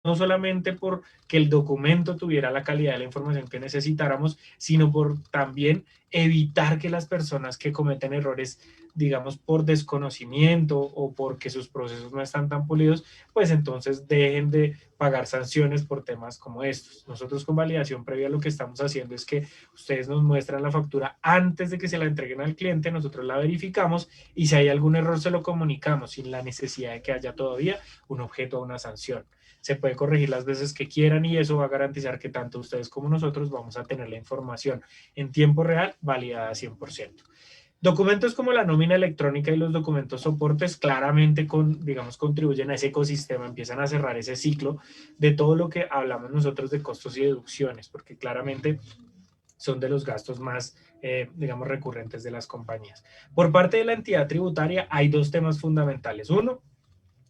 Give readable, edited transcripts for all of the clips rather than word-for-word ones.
no solamente por que el documento tuviera la calidad de la información que necesitáramos, sino por también evitar que las personas que cometen errores, digamos, por desconocimiento o porque sus procesos no están tan pulidos, pues entonces dejen de pagar sanciones por temas como estos. Nosotros con validación previa lo que estamos haciendo es que ustedes nos muestran la factura antes de que se la entreguen al cliente, nosotros la verificamos y si hay algún error se lo comunicamos sin la necesidad de que haya todavía un objeto o una sanción. Se puede corregir las veces que quieran y eso va a garantizar que tanto ustedes como nosotros vamos a tener la información en tiempo real validada 100%. Documentos como la nómina electrónica y los documentos soportes claramente digamos, contribuyen a ese ecosistema, empiezan a cerrar ese ciclo de todo lo que hablamos nosotros de costos y deducciones, porque claramente son de los gastos más, digamos, recurrentes de las compañías. Por parte de la entidad tributaria hay dos temas fundamentales. Uno,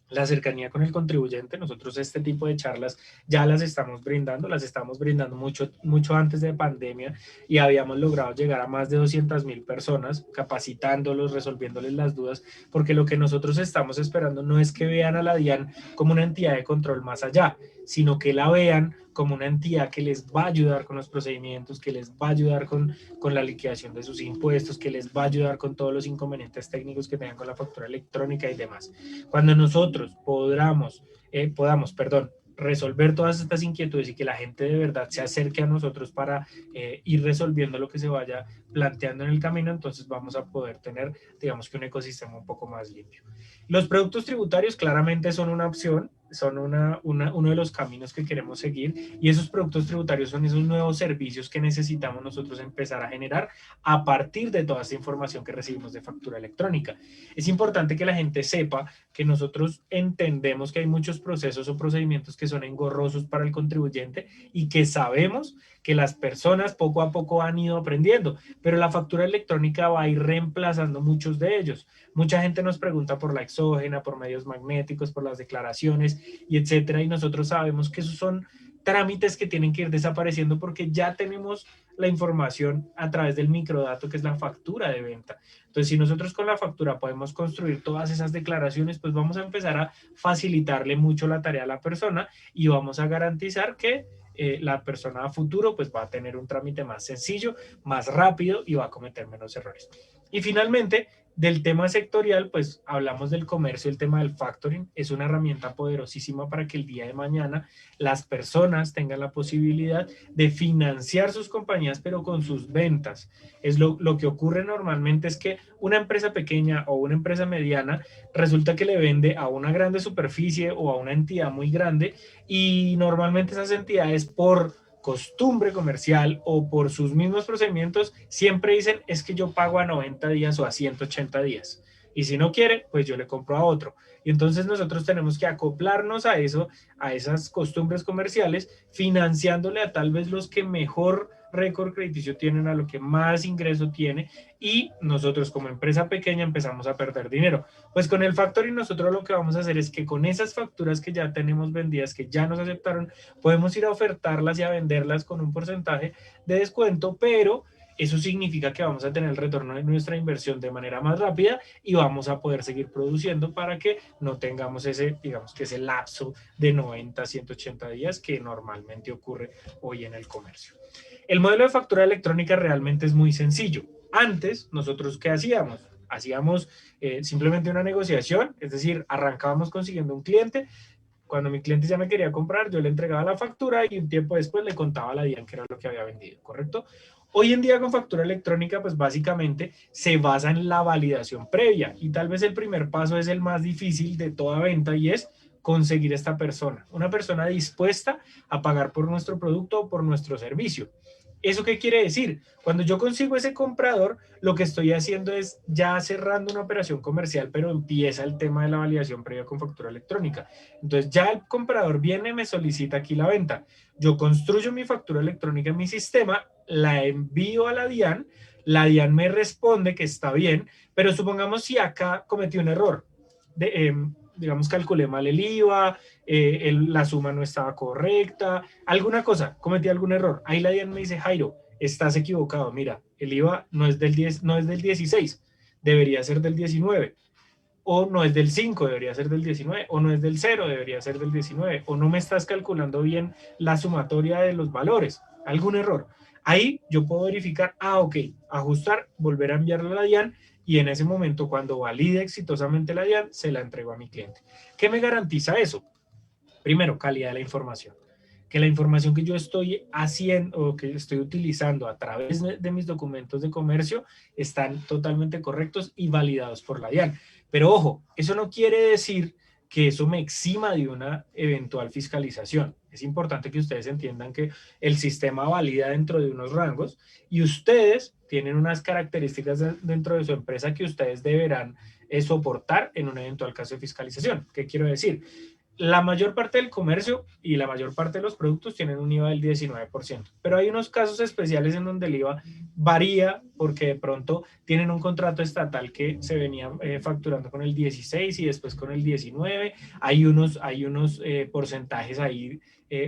la cercanía con el contribuyente. Nosotros este tipo de charlas ya las estamos brindando mucho antes de pandemia y habíamos logrado llegar a más de 200.000 personas, capacitándolos, resolviéndoles las dudas, porque lo que nosotros estamos esperando no es que vean a la DIAN como una entidad de control más allá, sino que la vean como una entidad que les va a ayudar con los procedimientos, que les va a ayudar con la liquidación de sus impuestos, que les va a ayudar con todos los inconvenientes técnicos que tengan con la factura electrónica y demás. Cuando nosotros podamos resolver todas estas inquietudes y que la gente de verdad se acerque a nosotros para ir resolviendo lo que se vaya planteando en el camino, entonces vamos a poder tener, digamos que un ecosistema un poco más limpio. Los productos tributarios claramente son una opción, son uno de los caminos que queremos seguir y esos productos tributarios son esos nuevos servicios que necesitamos nosotros empezar a generar a partir de toda esta información que recibimos de factura electrónica. Es importante que la gente sepa que nosotros entendemos que hay muchos procesos o procedimientos que son engorrosos para el contribuyente y que sabemos que las personas poco a poco han ido aprendiendo, pero la factura electrónica va a ir reemplazando muchos de ellos. Mucha gente nos pregunta por la exógena, por medios magnéticos, por las declaraciones y etcétera, y nosotros sabemos que esos son trámites que tienen que ir desapareciendo porque ya tenemos la información a través del microdato que es la factura de venta. Entonces, si nosotros con la factura podemos construir todas esas declaraciones, pues vamos a empezar a facilitarle mucho la tarea a la persona y vamos a garantizar que la persona a futuro pues va a tener un trámite más sencillo, más rápido y va a cometer menos errores. Y finalmente, del tema sectorial, pues hablamos del comercio, el tema del factoring es una herramienta poderosísima para que el día de mañana las personas tengan la posibilidad de financiar sus compañías, pero con sus ventas. Es lo que ocurre normalmente es que una empresa pequeña o una empresa mediana resulta que le vende a una grande superficie o a una entidad muy grande y normalmente esas entidades por costumbre comercial o por sus mismos procedimientos siempre dicen es que yo pago a 90 días o a 180 días y si no quiere pues yo le compro a otro y entonces nosotros tenemos que acoplarnos a eso, a esas costumbres comerciales financiándole a tal vez los que mejor récord crediticio tienen, a lo que más ingreso tiene y nosotros como empresa pequeña empezamos a perder dinero. Pues con el factoring nosotros lo que vamos a hacer es que con esas facturas que ya tenemos vendidas, que ya nos aceptaron, podemos ir a ofertarlas y a venderlas con un porcentaje de descuento, pero eso significa que vamos a tener el retorno de nuestra inversión de manera más rápida y vamos a poder seguir produciendo para que no tengamos ese, digamos que ese lapso de 90, 180 días que normalmente ocurre hoy en el comercio. El modelo de factura electrónica realmente es muy sencillo. Antes, nosotros, ¿qué hacíamos? Hacíamos simplemente una negociación, es decir, arrancábamos consiguiendo un cliente. Cuando mi cliente ya me quería comprar, yo le entregaba la factura y un tiempo después le contaba a la DIAN que era lo que había vendido, ¿correcto? Hoy en día con factura electrónica, pues básicamente se basa en la validación previa y tal vez el primer paso es el más difícil de toda venta y es conseguir esta persona, una persona dispuesta a pagar por nuestro producto o por nuestro servicio. ¿Eso qué quiere decir? Cuando yo consigo ese comprador, lo que estoy haciendo es ya cerrando una operación comercial, pero empieza el tema de la validación previa con factura electrónica. Entonces ya el comprador viene, me solicita aquí la venta. Yo construyo mi factura electrónica en mi sistema, la envío a la DIAN me responde que está bien, pero supongamos si acá cometí un error. Digamos, calculé mal el IVA, la suma no estaba correcta, alguna cosa, cometí algún error. Ahí la DIAN me dice, Jairo, estás equivocado, mira, el IVA no es del 10, no es del 16, debería ser del 19. o no es del 5, debería ser del 19, o no es del 0, debería ser del 19, o no me estás calculando bien la sumatoria de los valores, algún error. Ahí yo puedo verificar, ok, ajustar, volver a enviarlo a la DIAN, y en ese momento, cuando valide exitosamente la DIAN, se la entrego a mi cliente. ¿Qué me garantiza eso? Primero, calidad de la información. Que la información que yo estoy haciendo o que estoy utilizando a través de mis documentos de comercio están totalmente correctos y validados por la DIAN. Pero ojo, eso no quiere decir que eso me exima de una eventual fiscalización. Es importante que ustedes entiendan que el sistema valida dentro de unos rangos y ustedes tienen unas características dentro de su empresa que ustedes deberán soportar en un eventual caso de fiscalización. ¿Qué quiero decir? La mayor parte del comercio y la mayor parte de los productos tienen un IVA del 19%, pero hay unos casos especiales en donde el IVA varía porque de pronto tienen un contrato estatal que se venía facturando con el 16 y después con el 19. Hay unos porcentajes ahí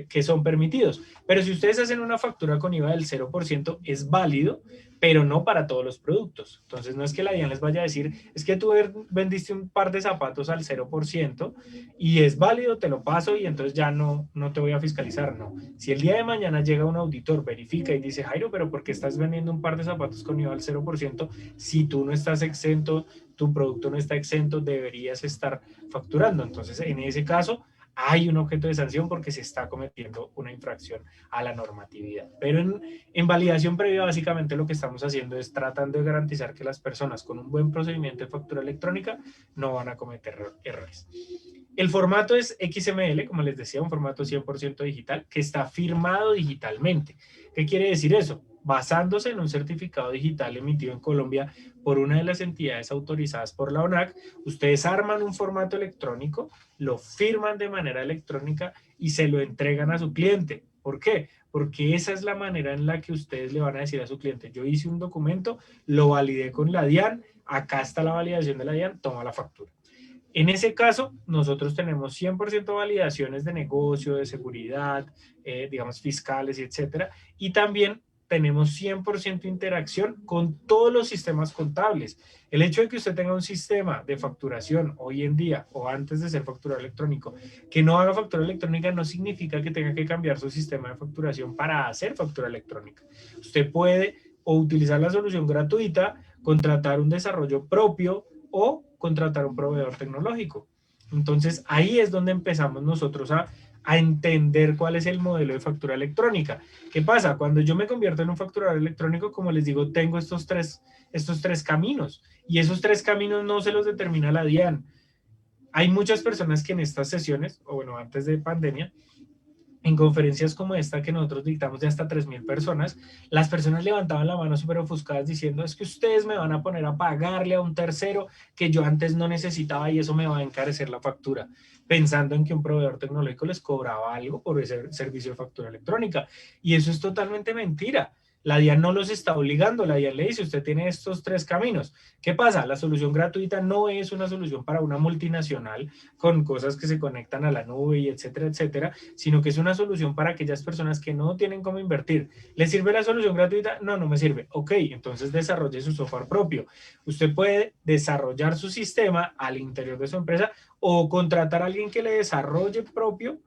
que son permitidos, pero si ustedes hacen una factura con IVA del 0%, es válido, pero no para todos los productos. Entonces no es que la DIAN les vaya a decir, es que tú vendiste un par de zapatos al 0% y es válido, te lo paso y entonces ya no te voy a fiscalizar, no. Si el día de mañana llega un auditor, verifica y dice, Jairo, pero ¿por qué estás vendiendo un par de zapatos con IVA al 0%? Si tú no estás exento, tu producto no está exento, deberías estar facturando. Entonces, en ese caso, hay un objeto de sanción porque se está cometiendo una infracción a la normatividad. Pero en validación previa, básicamente lo que estamos haciendo es tratando de garantizar que las personas con un buen procedimiento de factura electrónica no van a cometer errores. El formato es XML, como les decía, un formato 100% digital que está firmado digitalmente. ¿Qué quiere decir eso? Basándose en un certificado digital emitido en Colombia por una de las entidades autorizadas por la ONAC, ustedes arman un formato electrónico, lo firman de manera electrónica y se lo entregan a su cliente. ¿Por qué? Porque esa es la manera en la que ustedes le van a decir a su cliente, yo hice un documento, lo validé con la DIAN, acá está la validación de la DIAN, toma la factura. En ese caso, nosotros tenemos 100% validaciones de negocio, de seguridad, digamos fiscales, etcétera, y también tenemos 100% interacción con todos los sistemas contables. El hecho de que usted tenga un sistema de facturación hoy en día o antes de ser facturador electrónico que no haga factura electrónica no significa que tenga que cambiar su sistema de facturación para hacer factura electrónica. Usted puede o utilizar la solución gratuita, contratar un desarrollo propio o contratar un proveedor tecnológico. Entonces ahí es donde empezamos nosotros a entender cuál es el modelo de factura electrónica. ¿Qué pasa? Cuando yo me convierto en un facturador electrónico, como les digo, tengo estos tres caminos y esos tres caminos no se los determina la DIAN. Hay muchas personas que en estas sesiones, o bueno, antes de pandemia, en conferencias como esta que nosotros dictamos de hasta 3.000 personas, las personas levantaban la mano súper ofuscadas diciendo, es que ustedes me van a poner a pagarle a un tercero que yo antes no necesitaba y eso me va a encarecer la factura, pensando en que un proveedor tecnológico les cobraba algo por ese servicio de factura electrónica. Y eso es totalmente mentira. La DIAN no los está obligando, la DIAN le dice, usted tiene estos tres caminos. ¿Qué pasa? La solución gratuita no es una solución para una multinacional con cosas que se conectan a la nube y etcétera, etcétera, sino que es una solución para aquellas personas que no tienen cómo invertir. ¿Les sirve la solución gratuita? No, no me sirve. Ok, entonces desarrolle su software propio. Usted puede desarrollar su sistema al interior de su empresa o contratar a alguien que le desarrolle propio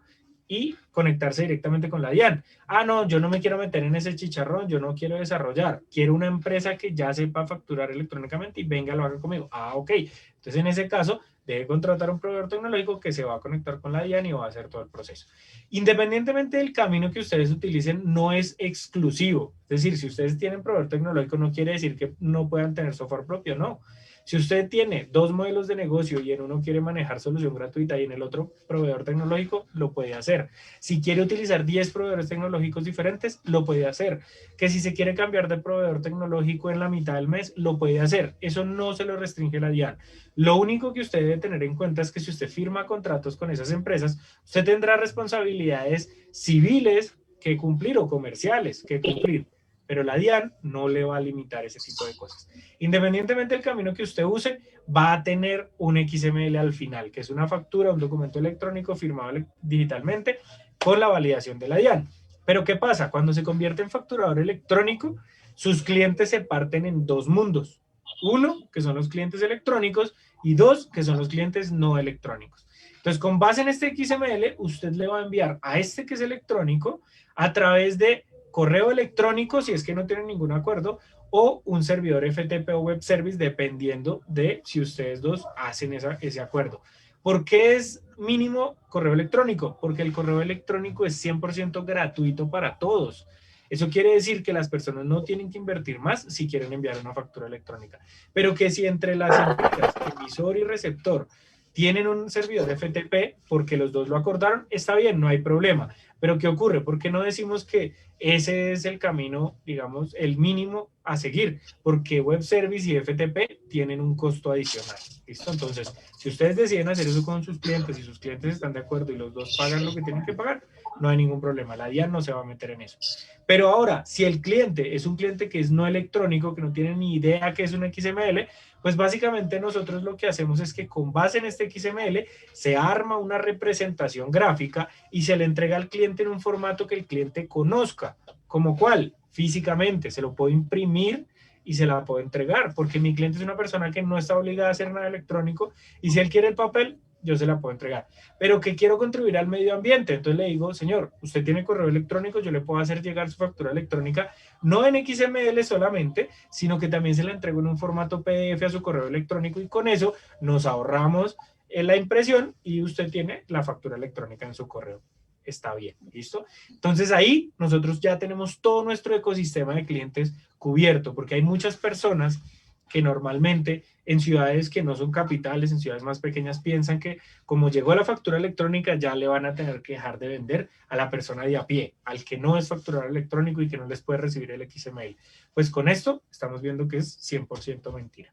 y conectarse directamente con la DIAN. No, yo no me quiero meter en ese chicharrón, yo no quiero desarrollar, quiero una empresa que ya sepa facturar electrónicamente y venga, lo haga conmigo. Ok, entonces en ese caso debe contratar un proveedor tecnológico que se va a conectar con la DIAN y va a hacer todo el proceso. Independientemente del camino que ustedes utilicen, no es exclusivo. Es decir, si ustedes tienen proveedor tecnológico, no quiere decir que no puedan tener software propio, no. Si usted tiene dos modelos de negocio y en uno quiere manejar solución gratuita y en el otro proveedor tecnológico, lo puede hacer. Si quiere utilizar 10 proveedores tecnológicos diferentes, lo puede hacer. Que si se quiere cambiar de proveedor tecnológico en la mitad del mes, lo puede hacer. Eso no se lo restringe la DIAN. Lo único que usted debe tener en cuenta es que si usted firma contratos con esas empresas, usted tendrá responsabilidades civiles que cumplir o comerciales que cumplir. Pero la DIAN no le va a limitar ese tipo de cosas. Independientemente del camino que usted use, va a tener un XML al final, que es una factura, un documento electrónico firmado digitalmente con la validación de la DIAN. Pero ¿qué pasa? Cuando se convierte en facturador electrónico, sus clientes se parten en dos mundos. Uno, que son los clientes electrónicos, y 2, que son los clientes no electrónicos. Entonces, con base en este XML, usted le va a enviar a este que es electrónico a través de correo electrónico, si es que no tienen ningún acuerdo, o un servidor FTP o web service, dependiendo de si ustedes dos hacen ese acuerdo. ¿Por qué es mínimo correo electrónico? Porque el correo electrónico es 100% gratuito para todos. Eso quiere decir que las personas no tienen que invertir más si quieren enviar una factura electrónica. Pero que si entre las empresas, emisor y receptor, tienen un servidor FTP porque los dos lo acordaron, está bien, no hay problema. Pero ¿qué ocurre? ¿Por qué no decimos que ese es el camino, digamos, el mínimo a seguir? Porque web service y FTP tienen un costo adicional. ¿Listo? Entonces, si ustedes deciden hacer eso con sus clientes y sus clientes están de acuerdo y los dos pagan lo que tienen que pagar, no hay ningún problema. La DIAN no se va a meter en eso. Pero ahora, si el cliente es un cliente que es no electrónico, que no tiene ni idea que es un XML, pues básicamente nosotros lo que hacemos es que con base en este XML se arma una representación gráfica y se le entrega al cliente en un formato que el cliente conozca. ¿Como cuál? Físicamente, se lo puedo imprimir y se la puedo entregar, porque mi cliente es una persona que no está obligada a hacer nada electrónico y si él quiere el papel, yo se la puedo entregar. Pero que quiero contribuir al medio ambiente, entonces le digo, señor, usted tiene correo electrónico, yo le puedo hacer llegar su factura electrónica, no en XML solamente, sino que también se la entrego en un formato PDF a su correo electrónico y con eso nos ahorramos la impresión y usted tiene la factura electrónica en su correo. Está bien, ¿listo? Entonces ahí nosotros ya tenemos todo nuestro ecosistema de clientes cubierto, porque hay muchas personas que normalmente en ciudades que no son capitales, en ciudades más pequeñas, piensan que como llegó la factura electrónica ya le van a tener que dejar de vender a la persona de a pie, al que no es facturador electrónico y que no les puede recibir el XML. Pues con esto estamos viendo que es 100% mentira.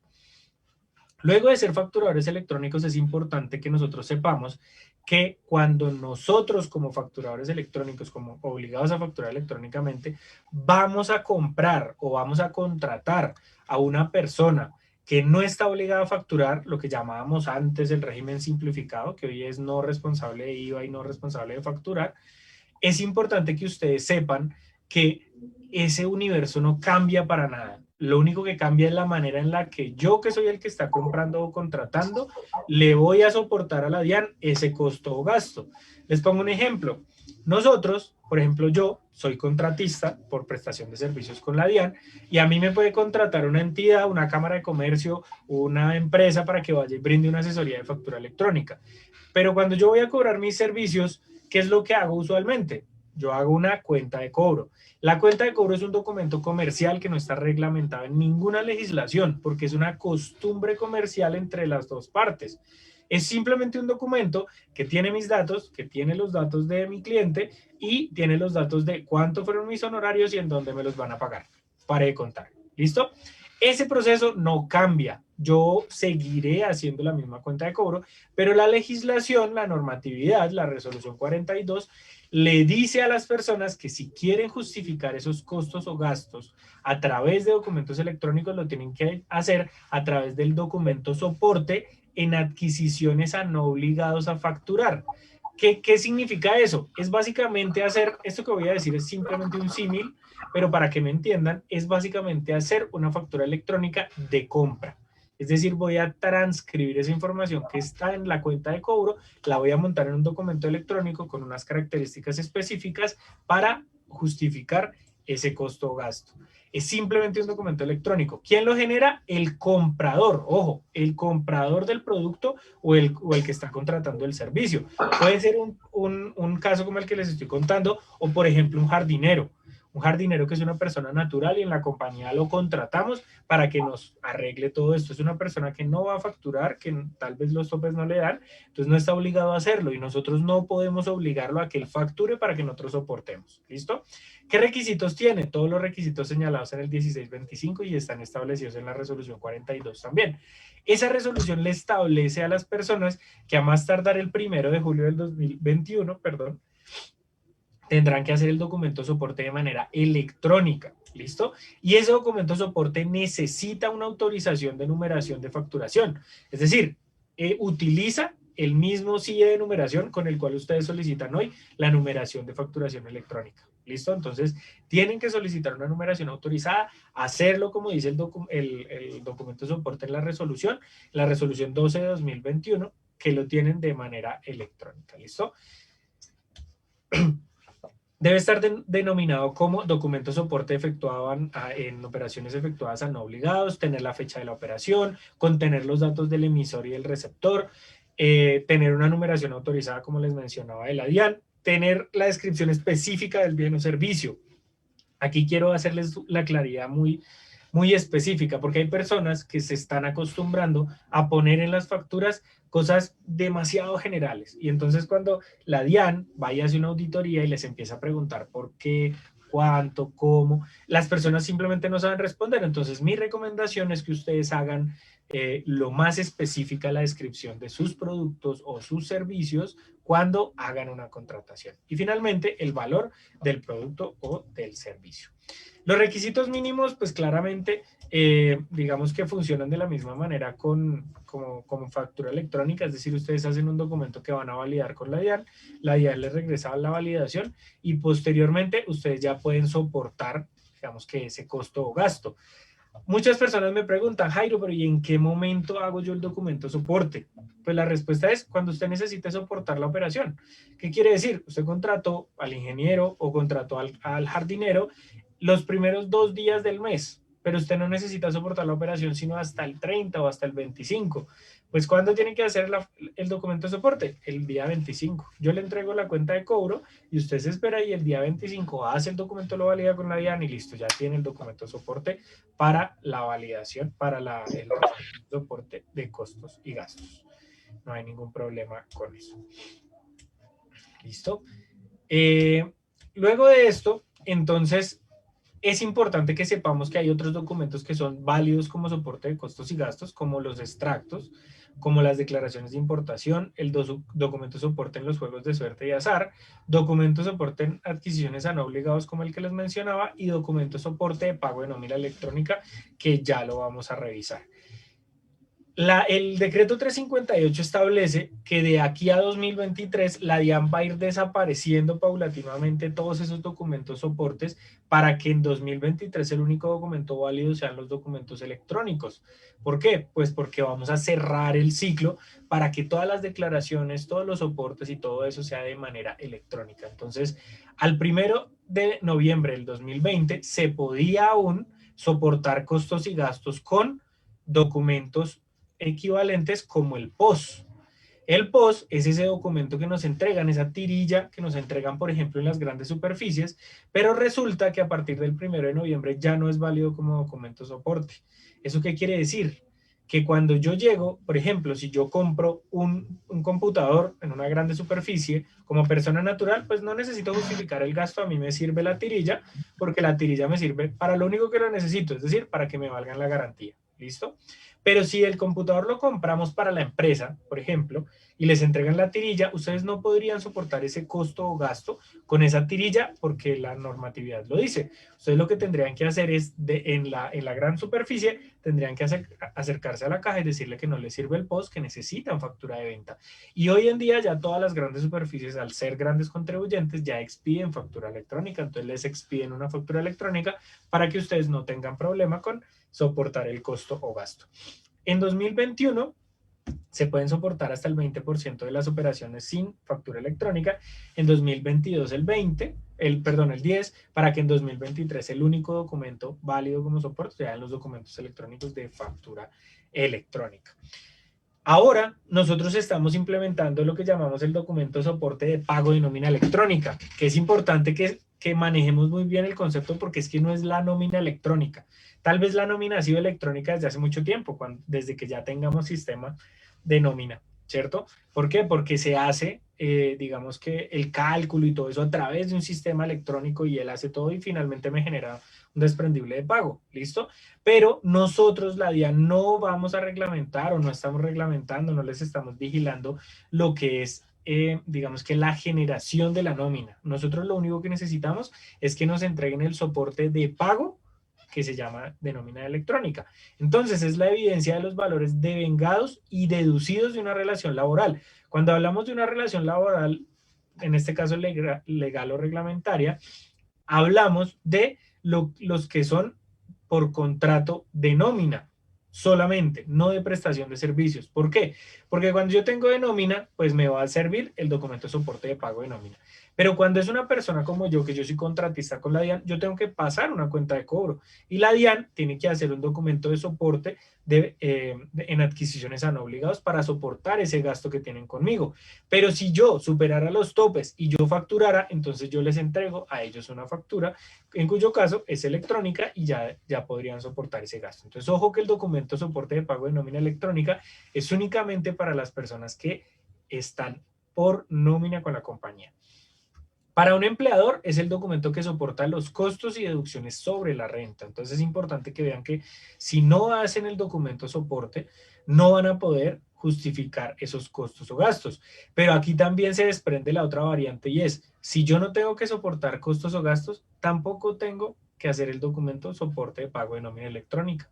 Luego de ser facturadores electrónicos es importante que nosotros sepamos que cuando nosotros como facturadores electrónicos, como obligados a facturar electrónicamente, vamos a comprar o vamos a contratar a una persona que no está obligada a facturar, lo que llamábamos antes el régimen simplificado, que hoy es no responsable de IVA y no responsable de facturar, es importante que ustedes sepan que ese universo no cambia para nada. Lo único que cambia es la manera en la que yo, que soy el que está comprando o contratando, le voy a soportar a la DIAN ese costo o gasto. Les pongo un ejemplo. Nosotros, por ejemplo, yo soy contratista por prestación de servicios con la DIAN y a mí me puede contratar una entidad, una cámara de comercio, una empresa para que vaya y brinde una asesoría de factura electrónica. Pero cuando yo voy a cobrar mis servicios, ¿qué es lo que hago usualmente? Yo hago una cuenta de cobro. La cuenta de cobro es un documento comercial que no está reglamentado en ninguna legislación porque es una costumbre comercial entre las dos partes. Es simplemente un documento que tiene mis datos, que tiene los datos de mi cliente y tiene los datos de cuánto fueron mis honorarios y en dónde me los van a pagar. Pare de contar. ¿Listo? Ese proceso no cambia. Yo seguiré haciendo la misma cuenta de cobro, pero la legislación, la normatividad, la resolución 42, le dice a las personas que si quieren justificar esos costos o gastos a través de documentos electrónicos, lo tienen que hacer a través del documento soporte en adquisiciones a no obligados a facturar. ¿Qué significa eso? Es básicamente hacer, esto que voy a decir es simplemente un símil, pero para que me entiendan, es básicamente hacer una factura electrónica de compra. Es decir, voy a transcribir esa información que está en la cuenta de cobro, la voy a montar en un documento electrónico con unas características específicas para justificar ese costo o gasto. Es simplemente un documento electrónico. ¿Quién lo genera? El comprador. Ojo, el comprador del producto o el que está contratando el servicio. Puede ser un caso como el que les estoy contando o, por ejemplo, un jardinero. Un jardinero que es una persona natural y en la compañía lo contratamos para que nos arregle todo esto. Es una persona que no va a facturar, que tal vez los topes no le dan, entonces no está obligado a hacerlo y nosotros no podemos obligarlo a que él facture para que nosotros soportemos. ¿Listo? ¿Qué requisitos tiene? Todos los requisitos señalados en el 1625 y están establecidos en la resolución 42 también. Esa resolución le establece a las personas que a más tardar el 1 de julio del 2021, tendrán que hacer el documento soporte de manera electrónica, ¿listo? Y ese documento soporte necesita una autorización de numeración de facturación, es decir, utiliza el mismo CIE de numeración con el cual ustedes solicitan hoy la numeración de facturación electrónica. ¿Listo? Entonces, tienen que solicitar una numeración autorizada, hacerlo como dice el documento de soporte en la resolución 12 de 2021, que lo tienen de manera electrónica. ¿Listo? Debe estar denominado como documento soporte efectuado en operaciones efectuadas a no obligados, tener la fecha de la operación, contener los datos del emisor y del receptor, tener una numeración autorizada, como les mencionaba, de la DIAN, tener la descripción específica del bien o servicio. Aquí quiero hacerles la claridad muy específica, porque hay personas que se están acostumbrando a poner en las facturas cosas demasiado generales. Y entonces cuando la DIAN vaya a hacer una auditoría y les empieza a preguntar por qué, cuánto, cómo, las personas simplemente no saben responder. Entonces mi recomendación es que ustedes hagan lo más específica la descripción de sus productos o sus servicios cuando hagan una contratación. Y finalmente, el valor del producto o del servicio. Los requisitos mínimos, pues claramente, digamos que funcionan de la misma manera como factura electrónica, es decir, ustedes hacen un documento que van a validar con la DIAN les regresa la validación y posteriormente ustedes ya pueden soportar, digamos que ese costo o gasto. Muchas personas me preguntan, Jairo, pero ¿y en qué momento hago yo el documento soporte? Pues la respuesta es cuando usted necesite soportar la operación. ¿Qué quiere decir? Usted contrató al ingeniero o contrató al jardinero los primeros 2 días del mes, pero usted no necesita soportar la operación sino hasta el 30 o hasta el 25. Pues ¿cuándo tiene que hacer el documento de soporte? El día 25. Yo le entrego la cuenta de cobro y usted se espera y el día 25 hace el documento, lo valida con la DIAN y listo, ya tiene el documento de soporte para la validación, para el soporte de costos y gastos. No hay ningún problema con eso. ¿Listo? Luego de esto, entonces, es importante que sepamos que hay otros documentos que son válidos como soporte de costos y gastos, como los extractos, como las declaraciones de importación, el documento soporte en los juegos de suerte y azar, documento soporte en adquisiciones a no obligados como el que les mencionaba y documento soporte de pago de nómina electrónica que ya lo vamos a revisar. El decreto 358 establece que de aquí a 2023 la DIAN va a ir desapareciendo paulatinamente todos esos documentos soportes para que en 2023 el único documento válido sean los documentos electrónicos. ¿Por qué? Pues porque vamos a cerrar el ciclo para que todas las declaraciones, todos los soportes y todo eso sea de manera electrónica. Entonces, al 1 de noviembre del 2020 se podía aún soportar costos y gastos con documentos equivalentes como el POS. El POS es ese documento que nos entregan, esa tirilla que nos entregan, por ejemplo, en las grandes superficies, pero resulta que a partir del 1 de noviembre ya no es válido como documento soporte. ¿Eso qué quiere decir? Que cuando yo llego, por ejemplo, si yo compro un computador en una grande superficie, como persona natural, pues no necesito justificar el gasto, a mí me sirve la tirilla, porque la tirilla me sirve para lo único que lo necesito, es decir, para que me valgan la garantía. ¿Listo? Pero si el computador lo compramos para la empresa, por ejemplo, y les entregan la tirilla, ustedes no podrían soportar ese costo o gasto con esa tirilla porque la normatividad lo dice. Ustedes lo que tendrían que hacer es, en la gran superficie, tendrían que acercarse a la caja y decirle que no les sirve el POS, que necesitan factura de venta. Y hoy en día ya todas las grandes superficies, al ser grandes contribuyentes, ya expiden factura electrónica, entonces les expiden una factura electrónica para que ustedes no tengan problema con soportar el costo o gasto. En 2021 se pueden soportar hasta el 20% de las operaciones sin factura electrónica, en 2022 el 10, para que en 2023 el único documento válido como soporte sean los documentos electrónicos de factura electrónica. Ahora nosotros estamos implementando lo que llamamos el documento de soporte de pago de nómina electrónica, que es importante que manejemos muy bien el concepto porque es que no es la nómina electrónica. Tal vez la nómina ha sido electrónica desde hace mucho tiempo, desde que ya tengamos sistema de nómina, ¿cierto? ¿Por qué? Porque se hace, digamos que el cálculo y todo eso a través de un sistema electrónico y él hace todo y finalmente me genera un desprendible de pago, ¿listo? Pero nosotros, la DIAN, no vamos a reglamentar o no estamos reglamentando, no les estamos vigilando lo que es digamos que la generación de la nómina. Nosotros lo único que necesitamos es que nos entreguen el soporte de pago que se llama de nómina electrónica. Entonces, es la evidencia de los valores devengados y deducidos de una relación laboral. Cuando hablamos de una relación laboral, en este caso legal o reglamentaria, hablamos de los que son por contrato de nómina solamente, no de prestación de servicios. ¿Por qué? Porque cuando yo tengo de nómina, pues me va a servir el documento de soporte de pago de nómina. Pero cuando es una persona como yo, que yo soy contratista con la DIAN, yo tengo que pasar una cuenta de cobro. Y la DIAN tiene que hacer un documento de soporte en adquisiciones a no obligados para soportar ese gasto que tienen conmigo. Pero si yo superara los topes y yo facturara, entonces yo les entrego a ellos una factura, en cuyo caso es electrónica y ya podrían soportar ese gasto. Entonces, ojo que el documento de soporte de pago de nómina electrónica es únicamente para las personas que están por nómina con la compañía. Para un empleador es el documento que soporta los costos y deducciones sobre la renta. Entonces es importante que vean que si no hacen el documento soporte, no van a poder justificar esos costos o gastos. Pero aquí también se desprende la otra variante y es, si yo no tengo que soportar costos o gastos, tampoco tengo que hacer el documento soporte de pago de nómina electrónica.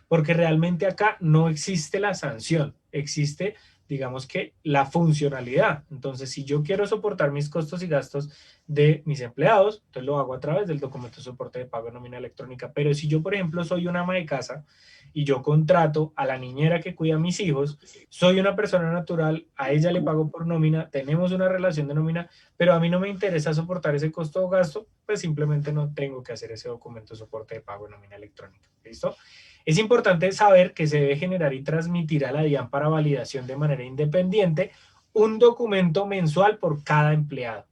Porque realmente acá no existe la sanción, existe, digamos que, la funcionalidad. Entonces, si yo quiero soportar mis costos y gastos de mis empleados, entonces lo hago a través del documento de soporte de pago de nómina electrónica. Pero si yo, por ejemplo, soy una ama de casa y yo contrato a la niñera que cuida a mis hijos, soy una persona natural, a ella le pago por nómina, tenemos una relación de nómina, pero a mí no me interesa soportar ese costo o gasto, pues simplemente no tengo que hacer ese documento de soporte de pago de nómina electrónica. ¿Listo? Es importante saber que se debe generar y transmitir a la DIAN para validación de manera independiente un documento mensual por cada empleado.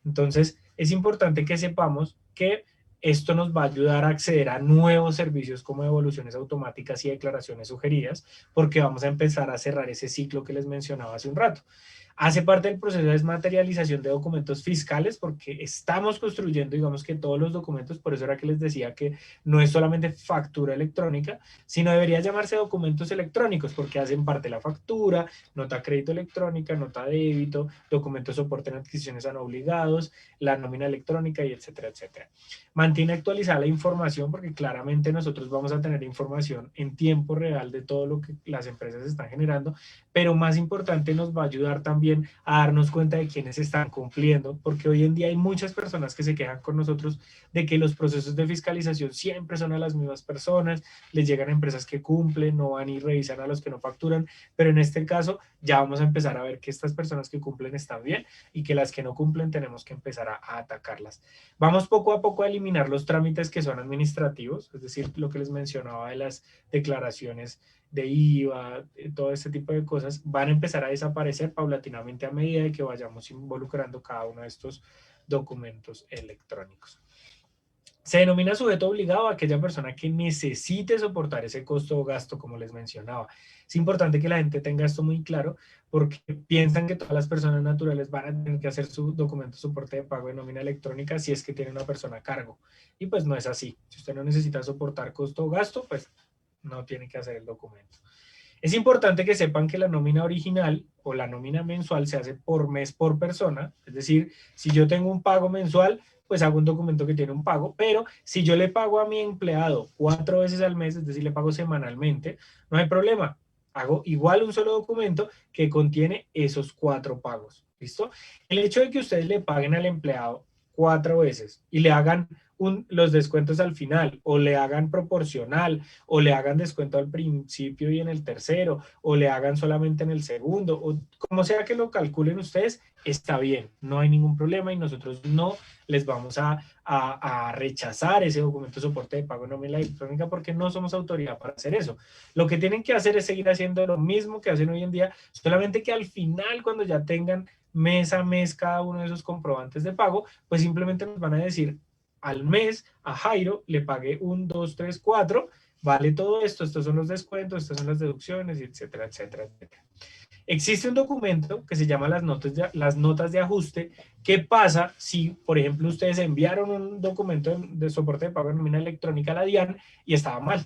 Entonces, es importante que sepamos que esto nos va a ayudar a acceder a nuevos servicios como devoluciones automáticas y declaraciones sugeridas, porque vamos a empezar a cerrar ese ciclo que les mencionaba hace un rato. Hace parte del proceso de desmaterialización de documentos fiscales porque estamos construyendo, digamos que todos los documentos, por eso era que les decía que no es solamente factura electrónica, sino debería llamarse documentos electrónicos porque hacen parte de la factura, nota crédito electrónica, nota débito, documento de soporte en adquisiciones a no obligados, la nómina electrónica y etcétera, etcétera. Mantiene actualizada la información porque claramente nosotros vamos a tener información en tiempo real de todo lo que las empresas están generando, pero más importante nos va a ayudar también a darnos cuenta de quiénes están cumpliendo, porque hoy en día hay muchas personas que se quejan con nosotros de que los procesos de fiscalización siempre son a las mismas personas, les llegan a empresas que cumplen, no van y revisan a los que no facturan, pero en este caso ya vamos a empezar a ver que estas personas que cumplen están bien y que las que no cumplen tenemos que empezar a atacarlas. Vamos poco a poco a eliminar los trámites que son administrativos, es decir, lo que les mencionaba de las declaraciones de IVA, todo este tipo de cosas, van a empezar a desaparecer paulatinamente a medida de que vayamos involucrando cada uno de estos documentos electrónicos. Se denomina sujeto obligado a aquella persona que necesite soportar ese costo o gasto, como les mencionaba. Es importante que la gente tenga esto muy claro porque piensan que todas las personas naturales van a tener que hacer su documento de soporte de pago de nómina electrónica si es que tiene una persona a cargo. Y pues no es así. Si usted no necesita soportar costo o gasto, pues no tiene que hacer el documento. Es importante que sepan que la nómina original o la nómina mensual se hace por mes por persona, es decir, si yo tengo un pago mensual, pues hago un documento que tiene un pago, pero si yo le pago a mi empleado 4 veces al mes, es decir, le pago semanalmente, no hay problema, hago igual un solo documento que contiene esos 4 pagos, ¿listo? El hecho de que ustedes le paguen al empleado 4 veces y le hagan los descuentos al final, o le hagan proporcional, o le hagan descuento al principio y en el tercero, o le hagan solamente en el segundo, o como sea que lo calculen ustedes, está bien, no hay ningún problema y nosotros no les vamos a rechazar ese documento de soporte de pago en nómina electrónica porque no somos autoridad para hacer eso. Lo que tienen que hacer es seguir haciendo lo mismo que hacen hoy en día, solamente que al final, cuando ya tengan mes a mes cada uno de esos comprobantes de pago, pues simplemente nos van a decir, al mes a Jairo le pagué 1, 2, 3, 4, vale todo esto, estos son los descuentos, estas son las deducciones, etcétera, etcétera, etcétera. Existe un documento que se llama las notas de ajuste. ¿Qué pasa si, por ejemplo, ustedes enviaron un documento de soporte de pago en nómina electrónica a la DIAN y estaba mal?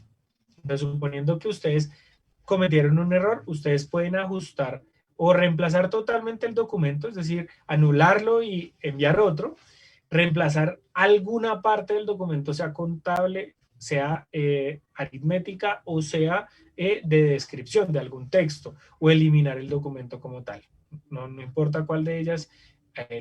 Entonces, suponiendo que ustedes cometieron un error, ustedes pueden ajustar o reemplazar totalmente el documento, es decir, anularlo y enviar otro, reemplazar alguna parte del documento, sea contable sea aritmética o sea de descripción de algún texto, o eliminar el documento como tal. No importa cuál de ellas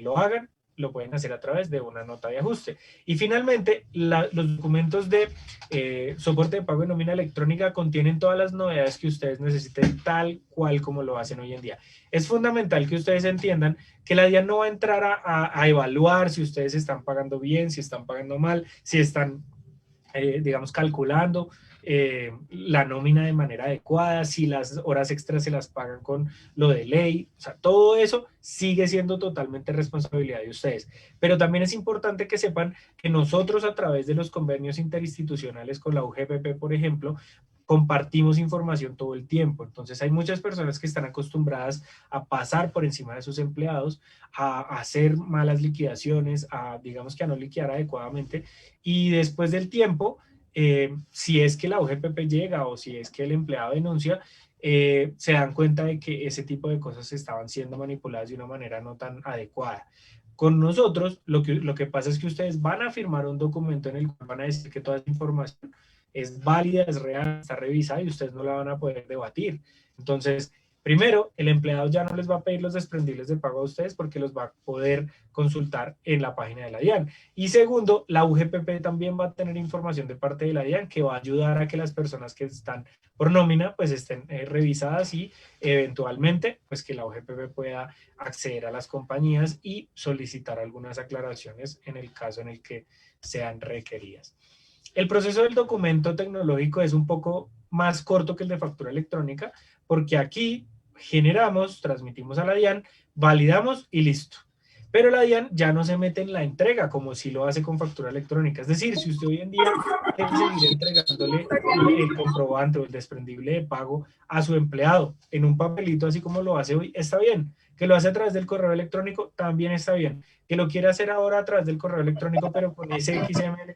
lo hagan, lo pueden hacer a través de una nota de ajuste. Y finalmente, los documentos de soporte de pago de nómina electrónica contienen todas las novedades que ustedes necesiten, tal cual como lo hacen hoy en día. Es fundamental que ustedes entiendan que la DIAN no va a entrar a evaluar si ustedes están pagando bien, si están pagando mal, si están, digamos, calculando la nómina de manera adecuada, si las horas extras se las pagan con lo de ley, o sea, todo eso sigue siendo totalmente responsabilidad de ustedes. Pero también es importante que sepan que nosotros, a través de los convenios interinstitucionales con la UGPP, por ejemplo, compartimos información todo el tiempo. Entonces hay muchas personas que están acostumbradas a pasar por encima de sus empleados, a hacer malas liquidaciones, a, digamos, que a no liquidar adecuadamente, y después del tiempo, si es que la UGPP llega o si es que el empleado denuncia, se dan cuenta de que ese tipo de cosas estaban siendo manipuladas de una manera no tan adecuada. Con nosotros, lo que pasa es que ustedes van a firmar un documento en el cual van a decir que toda esa información es válida, es real, está revisada y ustedes no la van a poder debatir. Entonces, primero, el empleado ya no les va a pedir los desprendibles de pago a ustedes porque los va a poder consultar en la página de la DIAN. Y segundo, la UGPP también va a tener información de parte de la DIAN que va a ayudar a que las personas que están por nómina pues estén revisadas y eventualmente pues que la UGPP pueda acceder a las compañías y solicitar algunas aclaraciones en el caso en el que sean requeridas. El proceso del documento tecnológico es un poco más corto que el de factura electrónica, porque aquí generamos, transmitimos a la DIAN, validamos y listo. Pero la DIAN ya no se mete en la entrega como si lo hace con factura electrónica. Es decir, si usted hoy en día quiere seguir entregándole el comprobante o el desprendible de pago a su empleado en un papelito, así como lo hace hoy, está bien. Que lo hace a través del correo electrónico, también está bien. Que lo quiere hacer ahora a través del correo electrónico, pero con ese XML,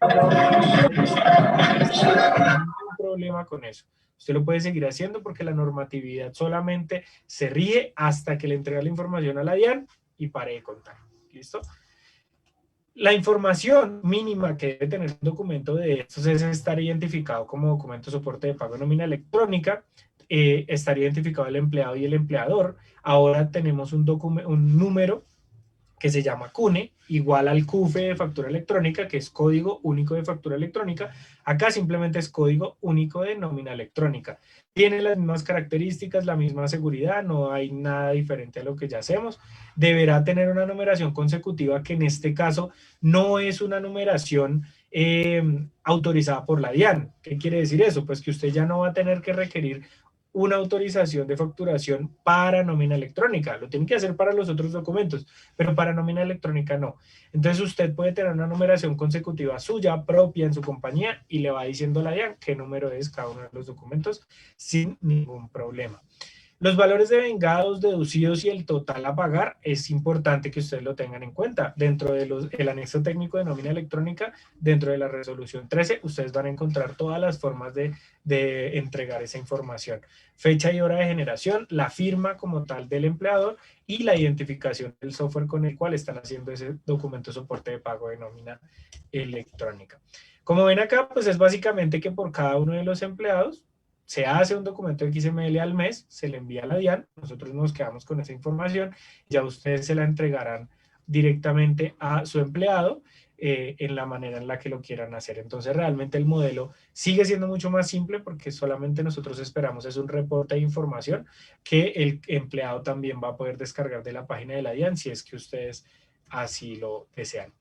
ningún problema con eso. Usted lo puede seguir haciendo porque la normatividad solamente se rige hasta que le entrega la información a la DIAN y pare de contar. ¿Listo? La información mínima que debe tener un documento de estos es estar identificado como documento de soporte de pago de nómina electrónica, estar identificado el empleado y el empleador. Ahora tenemos un número que se llama CUNE, igual al CUFE de factura electrónica, que es código único de factura electrónica. Acá simplemente es código único de nómina electrónica. Tiene las mismas características, la misma seguridad, no hay nada diferente a lo que ya hacemos. Deberá tener una numeración consecutiva, que en este caso no es una numeración autorizada por la DIAN. ¿Qué quiere decir eso? Pues que usted ya no va a tener que requerir una autorización de facturación para nómina electrónica. Lo tienen que hacer para los otros documentos, pero para nómina electrónica no. Entonces usted puede tener una numeración consecutiva suya, propia en su compañía, y le va diciendo a la DIAN qué número es cada uno de los documentos sin ningún problema. Los valores de vengados, deducidos y el total a pagar es importante que ustedes lo tengan en cuenta. Dentro del anexo técnico de nómina electrónica, dentro de la resolución 13, ustedes van a encontrar todas las formas de entregar esa información. Fecha y hora de generación, la firma como tal del empleador y la identificación del software con el cual están haciendo ese documento de soporte de pago de nómina electrónica. Como ven acá, pues es básicamente que por cada uno de los empleados se hace un documento XML al mes, se le envía a la DIAN, nosotros nos quedamos con esa información, ya ustedes se la entregarán directamente a su empleado en la manera en la que lo quieran hacer. Entonces realmente el modelo sigue siendo mucho más simple porque solamente nosotros esperamos es un reporte de información que el empleado también va a poder descargar de la página de la DIAN si es que ustedes así lo desean.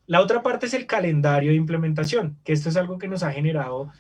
La otra parte es el calendario de implementación, que esto es algo que nos ha generado,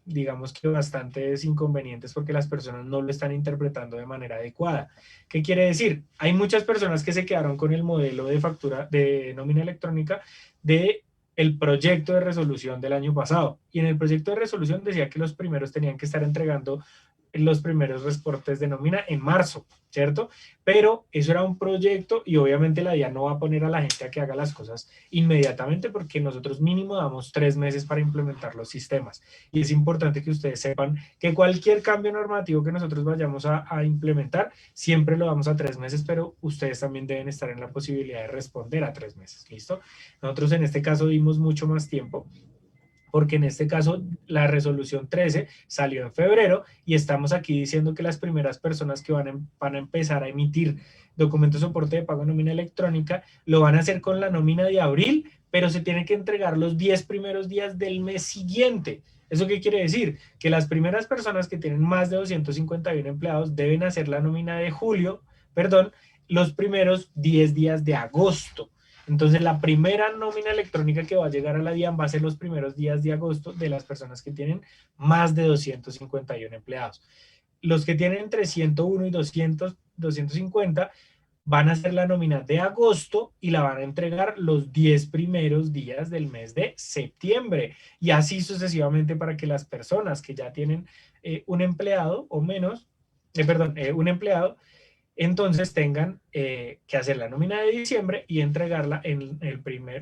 digamos que bastantes inconvenientes porque las personas no lo están interpretando de manera adecuada. ¿Qué quiere decir? Hay muchas personas que se quedaron con el modelo de factura de nómina electrónica de el proyecto de resolución del año pasado. Y en el proyecto de resolución decía que los primeros tenían que estar entregando los primeros reportes de nómina en marzo, ¿cierto? Pero eso era un proyecto y obviamente la DIAN no va a poner a la gente a que haga las cosas inmediatamente porque nosotros mínimo damos 3 meses para implementar los sistemas. Y es importante que ustedes sepan que cualquier cambio normativo que nosotros vayamos a implementar, siempre lo damos a 3 meses, pero ustedes también deben estar en la posibilidad de responder a 3 meses, ¿listo? Nosotros en este caso dimos mucho más tiempo. porque en este caso la resolución 13 salió en febrero y estamos aquí diciendo que las primeras personas que van a empezar a emitir documentos de soporte de pago en nómina electrónica lo van a hacer con la nómina de abril, pero se tiene que entregar los 10 primeros días del mes siguiente. ¿Eso qué quiere decir? Que las primeras personas que tienen más de 251 empleados deben hacer la nómina de julio, perdón, los primeros 10 días de agosto. Entonces, la primera nómina electrónica que va a llegar a la DIAN va a ser los primeros días de agosto de las personas que tienen más de 251 empleados. Los que tienen entre 101 y 250 van a hacer la nómina de agosto y la van a entregar los 10 primeros días del mes de septiembre. Y así sucesivamente para que las personas que ya tienen un empleado o menos, un empleado, entonces tengan que hacer la nómina de diciembre y entregarla en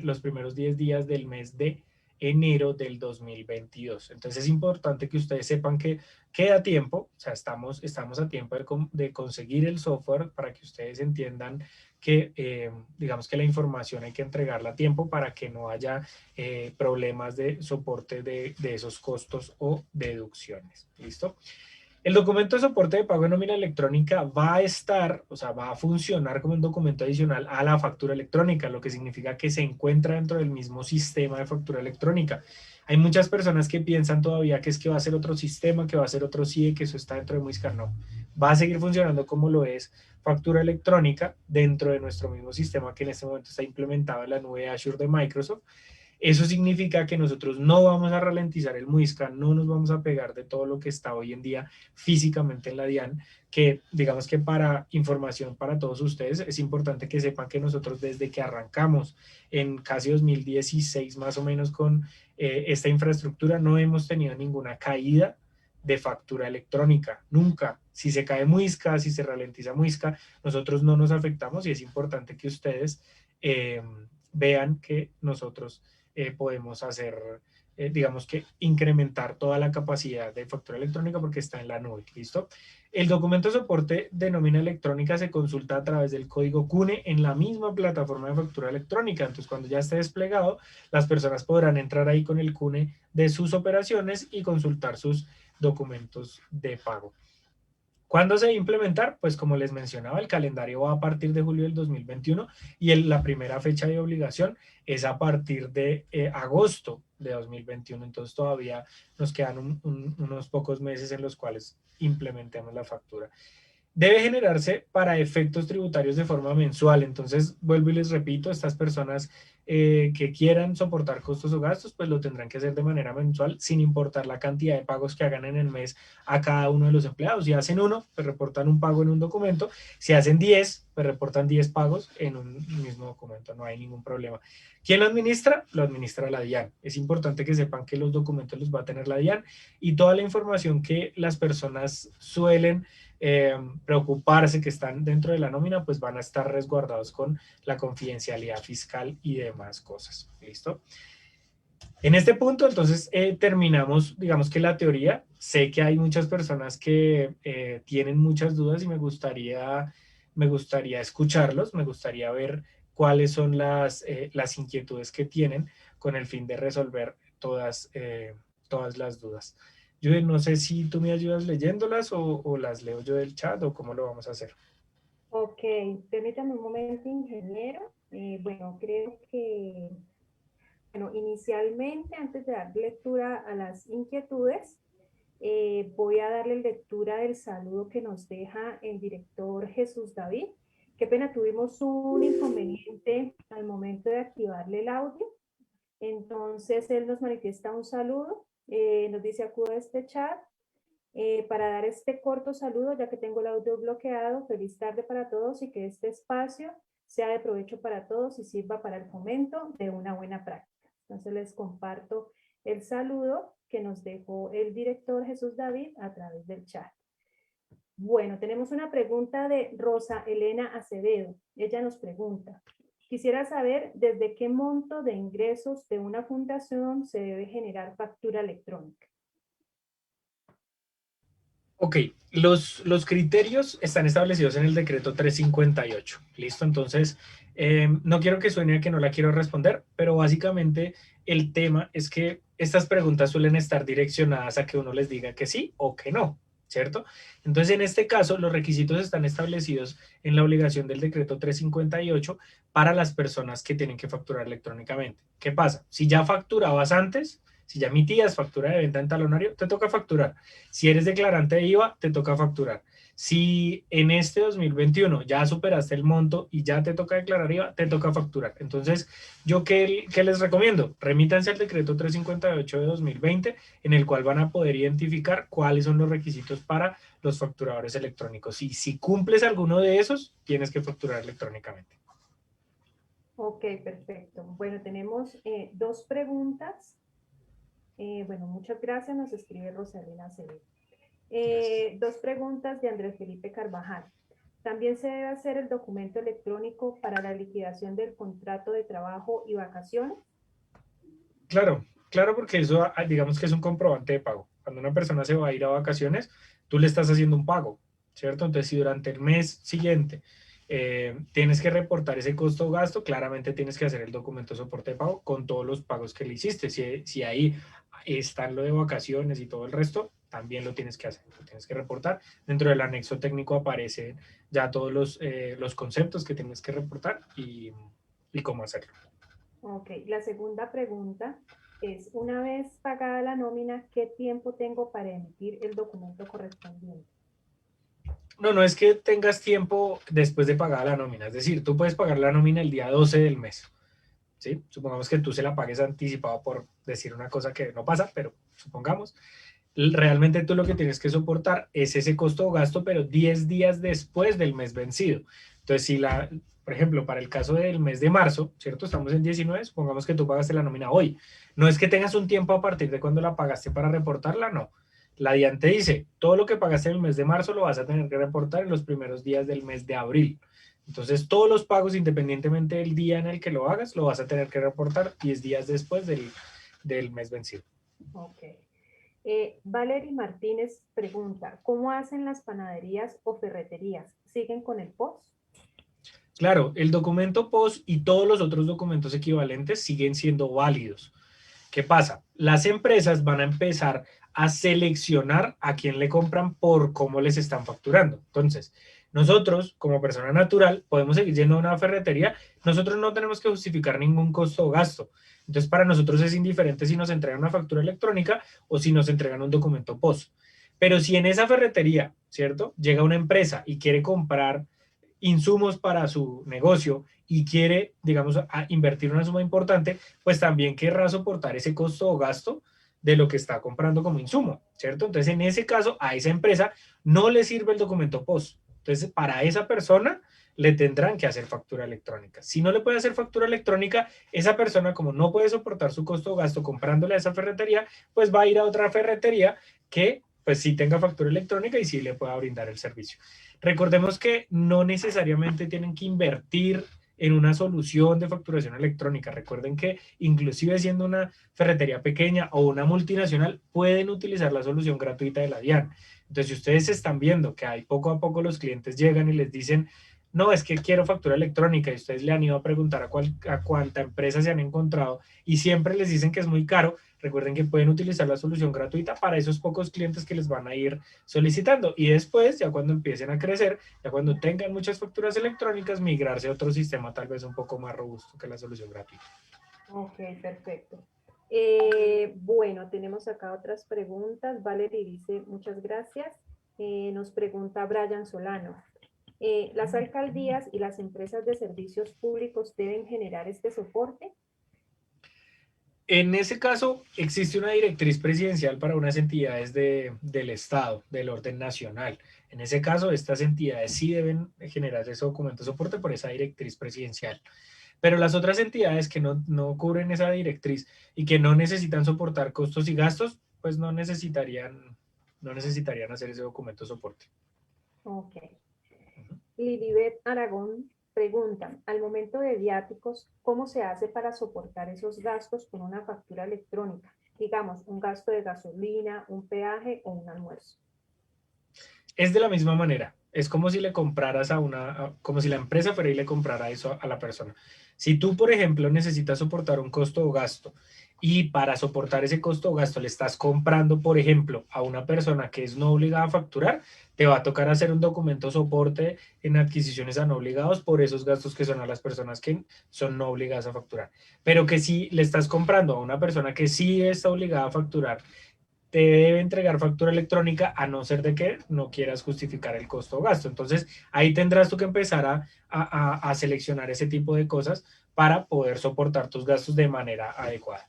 los primeros 10 días del mes de enero del 2022. Entonces es importante que ustedes sepan que queda tiempo, o sea, estamos a tiempo de conseguir el software para que ustedes entiendan que, digamos que la información hay que entregarla a tiempo para que no haya problemas de soporte de esos costos o deducciones. ¿Listo? El documento de soporte de pago en nómina electrónica va a estar, o sea, va a funcionar como un documento adicional a la factura electrónica, lo que significa que se encuentra dentro del mismo sistema de factura electrónica. Hay muchas personas que piensan todavía que es que va a ser otro sistema, que va a ser otro CIE, que eso está dentro de Muiscar. No, va a seguir funcionando como lo es factura electrónica dentro de nuestro mismo sistema que en este momento está implementado en la nube Azure de Microsoft. Eso significa que nosotros no vamos a ralentizar el Muisca, no nos vamos a pegar de todo lo que está hoy en día físicamente en la DIAN, que digamos que para información para todos ustedes es importante que sepan que nosotros desde que arrancamos en casi 2016 más o menos con esta infraestructura no hemos tenido ninguna caída de factura electrónica, nunca. Si se cae Muisca, si se ralentiza Muisca, nosotros no nos afectamos y es importante que ustedes vean que nosotros podemos hacer, digamos que incrementar toda la capacidad de factura electrónica porque está en la nube, ¿listo? El documento de soporte de nómina electrónica se consulta a través del código CUNE en la misma plataforma de factura electrónica. Entonces, cuando ya esté desplegado, las personas podrán entrar ahí con el CUNE de sus operaciones y consultar sus documentos de pago. ¿Cuándo se va a implementar? Pues como les mencionaba, el calendario va a partir de julio del 2021 y la primera fecha de obligación es a partir de agosto de 2021. Entonces todavía nos quedan unos pocos meses en los cuales implementemos la factura. Debe generarse para efectos tributarios de forma mensual. Entonces, vuelvo y les repito, estas personas que quieran soportar costos o gastos, pues lo tendrán que hacer de manera mensual, sin importar la cantidad de pagos que hagan en el mes a cada uno de los empleados. Si hacen uno, pues reportan un pago en un documento. Si hacen 10, pues reportan 10 pagos en un mismo documento. No hay ningún problema. ¿Quién lo administra? Lo administra la DIAN. Es importante que sepan que los documentos los va a tener la DIAN y toda la información que las personas suelen preocuparse que están dentro de la nómina, pues van a estar resguardados con la confidencialidad fiscal y demás cosas. ¿Listo? En este punto, entonces, terminamos, digamos que la teoría. Sé que hay muchas personas que tienen muchas dudas y me gustaría escucharlos, me gustaría ver cuáles son las inquietudes que tienen con el fin de resolver todas las dudas. Yo no sé si tú me ayudas leyéndolas o las leo yo del chat o cómo lo vamos a hacer. Ok, permítame un momento, ingeniero. Bueno, creo que, bueno, inicialmente, antes de dar lectura a las inquietudes, voy a darle lectura del saludo que nos deja el director Jesús David. Qué pena, tuvimos un inconveniente al momento de activarle el audio. Entonces, él nos manifiesta un saludo, nos dice acudo a este chat para dar este corto saludo, ya que tengo el audio bloqueado. Feliz tarde para todos y que este espacio sea de provecho para todos y sirva para el fomento de una buena práctica. Entonces les comparto el saludo que nos dejó el director Jesús David a través del chat. Bueno, tenemos una pregunta de Rosa Elena Acevedo. Ella nos pregunta: quisiera saber desde qué monto de ingresos de una fundación se debe generar factura electrónica. Ok, los criterios están establecidos en el decreto 358. ¿Listo? Entonces, no quiero que suene a que no la quiero responder, pero básicamente el tema es que estas preguntas suelen estar direccionadas a que uno les diga que sí o que no, ¿cierto? Entonces, en este caso, los requisitos están establecidos en la obligación del decreto 358 para las personas que tienen que facturar electrónicamente. ¿Qué pasa? Si ya facturabas antes, si ya emitías factura de venta en talonario, te toca facturar. Si eres declarante de IVA, te toca facturar. Si en este 2021 ya superaste el monto y ya te toca declarar IVA, te toca facturar. Entonces, ¿yo qué les recomiendo? Remítanse al decreto 358 de 2020, en el cual van a poder identificar cuáles son los requisitos para los facturadores electrónicos. Y si cumples alguno de esos, tienes que facturar electrónicamente. Ok, perfecto. Bueno, tenemos dos preguntas. Bueno, muchas gracias. Nos escribe Rosalina Acevedo. Dos preguntas de Andrés Felipe Carvajal. ¿También se debe hacer el documento electrónico para la liquidación del contrato de trabajo y vacaciones? Claro, claro, porque eso digamos que es un comprobante de pago. Cuando una persona se va a ir a vacaciones, tú le estás haciendo un pago, ¿cierto? Entonces, si durante el mes siguiente tienes que reportar ese costo o gasto, claramente tienes que hacer el documento de soporte de pago con todos los pagos que le hiciste. Si ahí está lo de vacaciones y todo el resto, también lo tienes que hacer, lo tienes que reportar. Dentro del anexo técnico aparecen ya todos los conceptos que tienes que reportar y cómo hacerlo. Ok, la segunda pregunta es, una vez pagada la nómina, ¿qué tiempo tengo para emitir el documento correspondiente? No, no es que tengas tiempo después de pagar la nómina. Es decir, tú puedes pagar la nómina el día 12 del mes. ¿Sí? Supongamos que tú se la pagues anticipado por decir una cosa que no pasa, pero supongamos. Realmente tú lo que tienes que soportar es ese costo o gasto, pero 10 días después del mes vencido. Entonces, por ejemplo, para el caso del mes de marzo, ¿cierto? Estamos en 19, supongamos que tú pagaste la nómina hoy. No es que tengas un tiempo a partir de cuando la pagaste para reportarla, no. La DIAN te dice, todo lo que pagaste en el mes de marzo lo vas a tener que reportar en los primeros días del mes de abril. Entonces, todos los pagos, independientemente del día en el que lo hagas, lo vas a tener que reportar 10 días después del mes vencido. Ok. Valery Martínez pregunta, ¿cómo hacen las panaderías o ferreterías? ¿Siguen con el POS? Claro, el documento POS y todos los otros documentos equivalentes siguen siendo válidos. ¿Qué pasa? Las empresas van a empezar a seleccionar a quién le compran por cómo les están facturando. Entonces, nosotros, como persona natural, podemos seguir yendo a una ferretería. Nosotros no tenemos que justificar ningún costo o gasto. Entonces, para nosotros es indiferente si nos entregan una factura electrónica o si nos entregan un documento POS. Pero si en esa ferretería, ¿cierto? Llega una empresa y quiere comprar insumos para su negocio y quiere, digamos, invertir una suma importante, pues también querrá soportar ese costo o gasto de lo que está comprando como insumo, ¿cierto? Entonces, en ese caso, a esa empresa no le sirve el documento POS. Entonces, para esa persona le tendrán que hacer factura electrónica. Si no le puede hacer factura electrónica, esa persona, como no puede soportar su costo o gasto comprándole a esa ferretería, pues va a ir a otra ferretería que pues sí tenga factura electrónica y sí le pueda brindar el servicio. Recordemos que no necesariamente tienen que invertir en una solución de facturación electrónica. Recuerden que inclusive siendo una ferretería pequeña o una multinacional, pueden utilizar la solución gratuita de la DIAN. Entonces, si ustedes están viendo que hay poco a poco los clientes llegan y les dicen, no, es que quiero factura electrónica y ustedes le han ido a preguntar a cuánta empresa se han encontrado y siempre les dicen que es muy caro, recuerden que pueden utilizar la solución gratuita para esos pocos clientes que les van a ir solicitando y después, ya cuando empiecen a crecer, ya cuando tengan muchas facturas electrónicas, migrarse a otro sistema tal vez un poco más robusto que la solución gratuita. Ok, perfecto. Bueno, tenemos acá otras preguntas. Valerie dice, muchas gracias. Nos pregunta Brian Solano. ¿Las alcaldías y las empresas de servicios públicos deben generar este soporte? En ese caso, existe una directriz presidencial para unas entidades del Estado, del orden nacional. En ese caso, estas entidades sí deben generar ese documento de soporte por esa directriz presidencial. Pero las otras entidades que no cubren esa directriz y que no necesitan soportar costos y gastos, pues no necesitarían hacer ese documento de soporte. Ok. Lilibet Aragón pregunta, al momento de viáticos, ¿cómo se hace para soportar esos gastos con una factura electrónica? Digamos, un gasto de gasolina, un peaje o un almuerzo. Es de la misma manera. es como si le compraras como si la empresa fuera y le comprara eso a la persona. Si tú, por ejemplo, necesitas soportar un costo o gasto y para soportar ese costo o gasto le estás comprando, por ejemplo, a una persona que es no obligada a facturar, te va a tocar hacer un documento soporte en adquisiciones a no obligados por esos gastos que son a las personas que son no obligadas a facturar. Pero que si le estás comprando a una persona que sí está obligada a facturar, te debe entregar factura electrónica a no ser de que no quieras justificar el costo o gasto. Entonces, ahí tendrás tú que empezar a seleccionar ese tipo de cosas para poder soportar tus gastos de manera adecuada.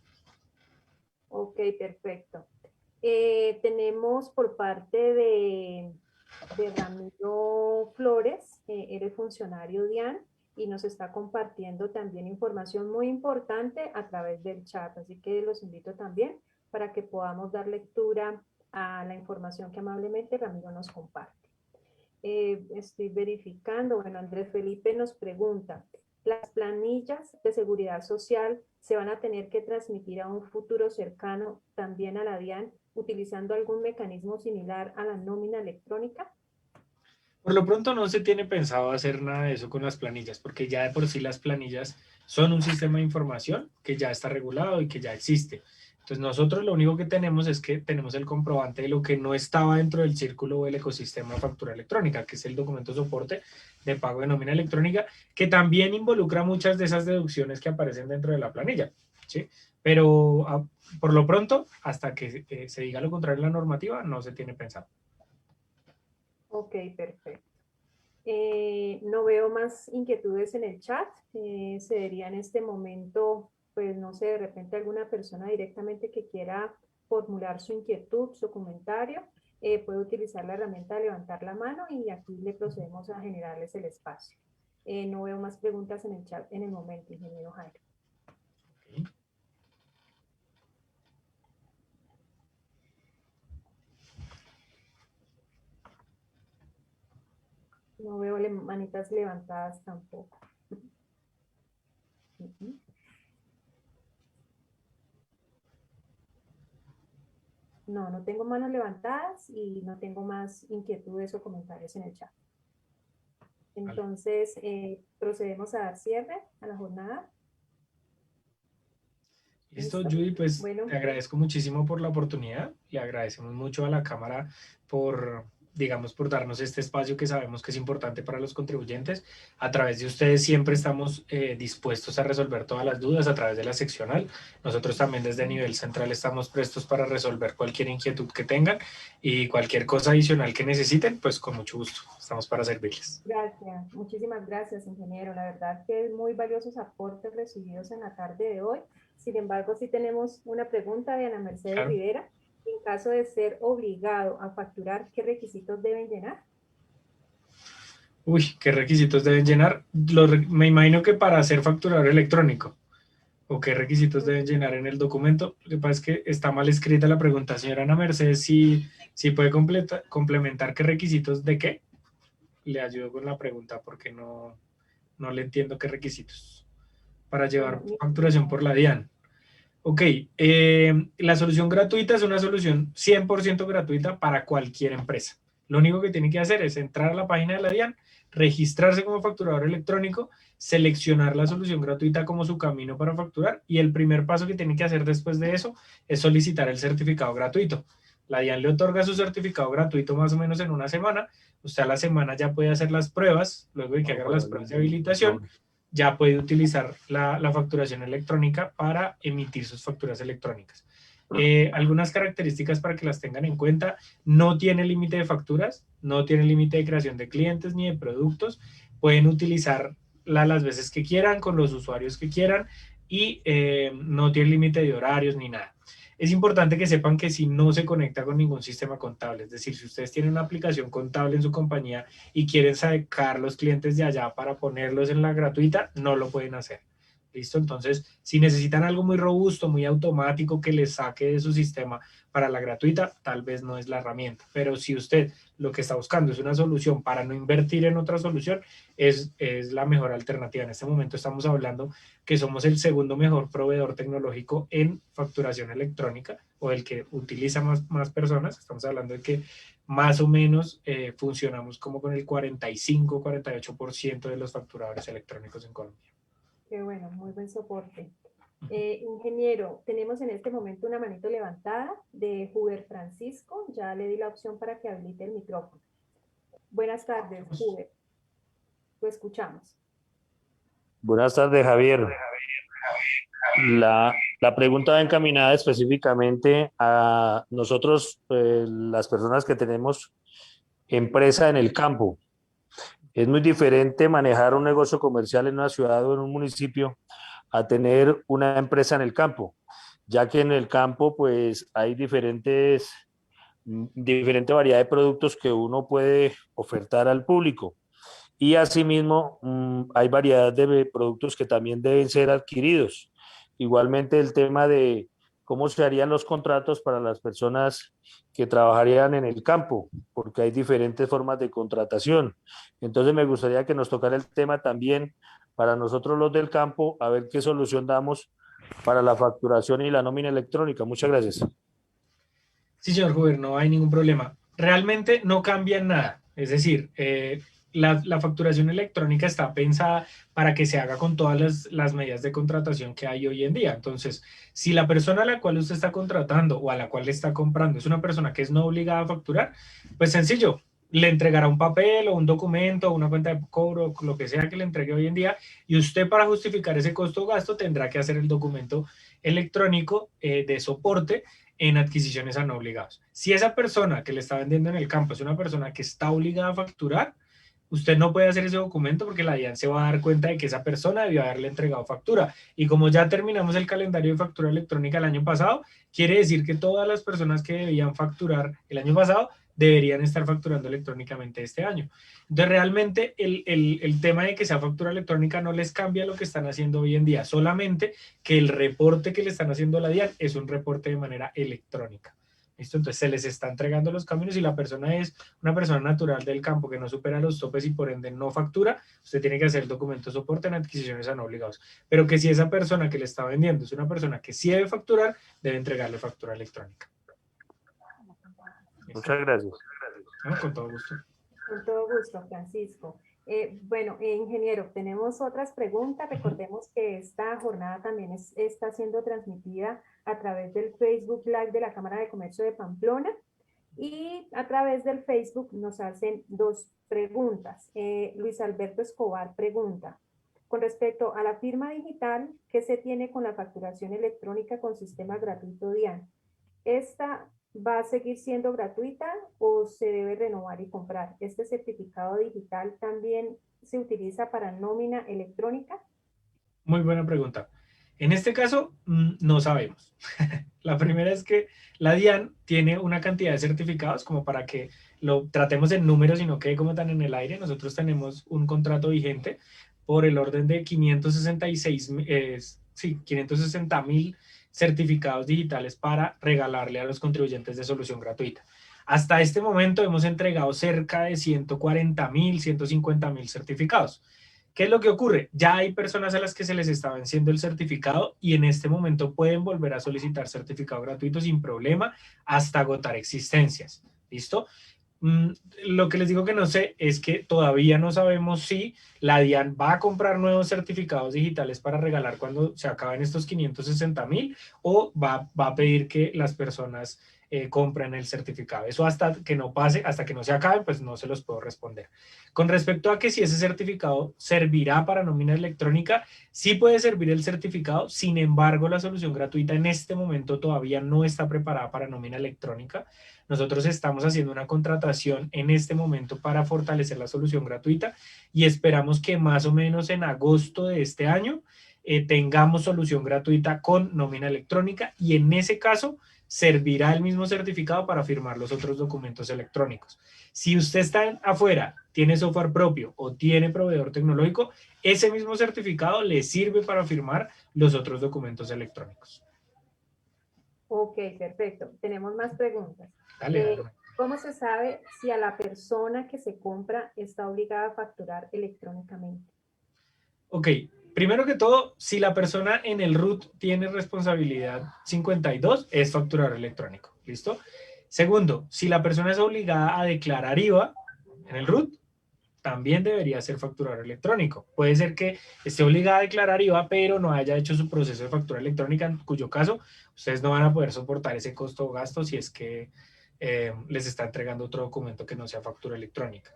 Ok, perfecto. Tenemos por parte de Ramiro Flores, eres funcionario DIAN y nos está compartiendo también información muy importante a través del chat, así que los invito también para que podamos dar lectura a la información que amablemente Ramiro nos comparte. Estoy verificando, bueno, Andrés Felipe nos pregunta, ¿las planillas de seguridad social se van a tener que transmitir a un futuro cercano también a la DIAN utilizando algún mecanismo similar a la nómina electrónica? Por lo pronto no se tiene pensado hacer nada de eso con las planillas, porque ya de por sí las planillas son un sistema de información que ya está regulado y que ya existe. Entonces nosotros lo único que tenemos es que tenemos el comprobante de lo que no estaba dentro del círculo o el ecosistema de factura electrónica, que es el documento soporte de pago de nómina electrónica, que también involucra muchas de esas deducciones que aparecen dentro de la planilla, ¿sí? Pero por lo pronto, hasta que se diga lo contrario en la normativa, no se tiene pensado. Ok, perfecto. No veo más inquietudes en el chat. Sería en este momento, pues no sé, de repente alguna persona directamente que quiera formular su inquietud, su comentario, puede utilizar la herramienta de levantar la mano y aquí le procedemos a generarles el espacio. No veo más preguntas en el chat en el momento, ingeniero Jairo. No veo manitas levantadas tampoco. No, no tengo manos levantadas y no tengo más inquietudes o comentarios en el chat. Entonces, procedemos a dar cierre a la jornada. Listo, ¿Listo? Judy, pues Bueno, te agradezco muchísimo por la oportunidad. Le agradecemos mucho a la Cámara por, digamos, por darnos este espacio que sabemos que es importante para los contribuyentes. A través de ustedes siempre estamos dispuestos a resolver todas las dudas a través de la seccional. Nosotros también desde nivel central estamos prestos para resolver cualquier inquietud que tengan y cualquier cosa adicional que necesiten, pues con mucho gusto. Estamos para servirles. gracias. Muchísimas gracias, ingeniero. La verdad que muy valiosos aportes recibidos en la tarde de hoy. Sin embargo, sí tenemos una pregunta de Ana Mercedes Claro. Rivera. En caso de ser obligado a facturar, ¿qué requisitos deben llenar? Uy, ¿qué requisitos deben llenar? Me imagino que para ser facturador electrónico. ¿O qué requisitos deben llenar en el documento? Lo que pasa es que está mal escrita la pregunta. Señora Ana Mercedes, si puede complementar qué requisitos de qué. Le ayudo con la pregunta porque no le entiendo qué requisitos para llevar Bueno, facturación por la DIAN. Ok, la solución gratuita es una solución 100% gratuita para cualquier empresa. Lo único que tiene que hacer es entrar a la página de la DIAN, registrarse como facturador electrónico, seleccionar la solución gratuita como su camino para facturar y el primer paso que tiene que hacer después de eso es solicitar el certificado gratuito. La DIAN le otorga su certificado gratuito más o menos en una semana. Usted a la semana ya puede hacer las pruebas, luego de que haga las pruebas de habilitación, ya puede utilizar la facturación electrónica para emitir sus facturas electrónicas. Algunas características para que las tengan en cuenta: no tiene límite de facturas, no tiene límite de creación de clientes ni de productos, pueden utilizarla las veces que quieran, con los usuarios que quieran y no tiene límite de horarios ni nada. Es importante que sepan que si no se conecta con ningún sistema contable, es decir, si ustedes tienen una aplicación contable en su compañía y quieren sacar los clientes de allá para ponerlos en la gratuita, no lo pueden hacer. ¿Listo? Entonces, si necesitan algo muy robusto, muy automático que les saque de su sistema para la gratuita, tal vez no es la herramienta. Pero si usted lo que está buscando es una solución para no invertir en otra solución, es la mejor alternativa. En este momento estamos hablando que somos el segundo mejor proveedor tecnológico en facturación electrónica, o el que utiliza más personas. Estamos hablando de que más o menos funcionamos como con el 45-48% de los facturadores electrónicos en Colombia. Qué bueno, muy buen soporte. Ingeniero, tenemos en este momento una manito levantada de Huber Francisco. Ya le di la opción para que habilite el micrófono. Buenas tardes, Huber. Lo escuchamos. Buenas tardes, Javier. La pregunta va encaminada específicamente a nosotros, las personas que tenemos empresa en el campo. Es muy diferente manejar un negocio comercial en una ciudad o en un municipio a tener una empresa en el campo, ya que en el campo pues hay diferente variedad de productos que uno puede ofertar al público. Y asimismo, hay variedad de productos que también deben ser adquiridos. Igualmente el tema de cómo se harían los contratos para las personas que trabajarían en el campo, porque hay diferentes formas de contratación. Entonces me gustaría que nos tocara el tema también para nosotros los del campo, a ver qué solución damos para la facturación y la nómina electrónica. Muchas gracias. Sí, señor Huber, no hay ningún problema. Realmente no cambia nada. Es decir, la facturación electrónica está pensada para que se haga con todas las medidas de contratación que hay hoy en día. Entonces, si la persona a la cual usted está contratando o a la cual le está comprando es una persona que es no obligada a facturar, pues sencillo, le entregará un papel o un documento o una cuenta de cobro, lo que sea que le entregue hoy en día, y usted, para justificar ese costo o gasto, tendrá que hacer el documento electrónico de soporte en adquisiciones a no obligados. Si esa persona que le está vendiendo en el campo es una persona que está obligada a facturar, usted no puede hacer ese documento porque la DIAN se va a dar cuenta de que esa persona debió haberle entregado factura. Y como ya terminamos el calendario de factura electrónica el año pasado, quiere decir que todas las personas que debían facturar el año pasado deberían estar facturando electrónicamente este año. Entonces, realmente el tema de que sea factura electrónica no les cambia lo que están haciendo hoy en día, solamente que el reporte que le están haciendo a la DIAN es un reporte de manera electrónica. ¿Listo? Entonces se les está entregando los caminos. Y la persona es una persona natural del campo que no supera los topes y por ende no factura, usted tiene que hacer el documento de soporte en adquisiciones a no obligados. Pero que si esa persona que le está vendiendo es una persona que sí debe facturar, debe entregarle factura electrónica. Muchas gracias. Bueno, con todo gusto. Con todo gusto, Francisco. Ingeniero, tenemos otras preguntas. Recordemos que esta jornada también está siendo transmitida a través del Facebook Live de la Cámara de Comercio de Pamplona, y a través del Facebook nos hacen dos preguntas. Luis Alberto Escobar pregunta, con respecto a la firma digital, ¿qué se tiene con la facturación electrónica con sistema gratuito DIAN? ¿Esta va a seguir siendo gratuita o se debe renovar y comprar? ¿Este certificado digital también se utiliza para nómina electrónica? Muy buena pregunta. En este caso, no sabemos. La primera es que la DIAN tiene una cantidad de certificados como para que lo tratemos en números y no quede como tan en el aire. Nosotros tenemos un contrato vigente por el orden de 560,000 certificados digitales para regalarle a los contribuyentes de solución gratuita. Hasta este momento hemos entregado cerca de 140,000, 150,000 certificados. ¿Qué es lo que ocurre? Ya hay personas a las que se les está venciendo el certificado y en este momento pueden volver a solicitar certificado gratuito sin problema hasta agotar existencias. ¿Listo? Lo que les digo que no sé es que todavía no sabemos si la DIAN va a comprar nuevos certificados digitales para regalar cuando se acaben estos 560,000 o va a pedir que las personas compren el certificado. Eso hasta que no pase, hasta que no se acabe, pues no se los puedo responder. Con respecto a que si ese certificado servirá para nómina electrónica, sí puede servir el certificado. Sin embargo, la solución gratuita en este momento todavía no está preparada para nómina electrónica. Nosotros estamos haciendo una contratación en este momento para fortalecer la solución gratuita y esperamos que más o menos en agosto de este año tengamos solución gratuita con nómina electrónica, y en ese caso servirá el mismo certificado para firmar los otros documentos electrónicos. Si usted está afuera, tiene software propio o tiene proveedor tecnológico, ese mismo certificado le sirve para firmar los otros documentos electrónicos. Ok, perfecto. Tenemos más preguntas. Dale, dale. ¿Cómo se sabe si a la persona que se compra está obligada a facturar electrónicamente? Ok, primero que todo, si la persona en el RUT tiene responsabilidad 52, es facturador electrónico, ¿listo? Segundo, si la persona es obligada a declarar IVA en el RUT, también debería ser facturador electrónico. Puede ser que esté obligada a declarar IVA, pero no haya hecho su proceso de factura electrónica, en cuyo caso ustedes no van a poder soportar ese costo o gasto si es que les está entregando otro documento que no sea factura electrónica.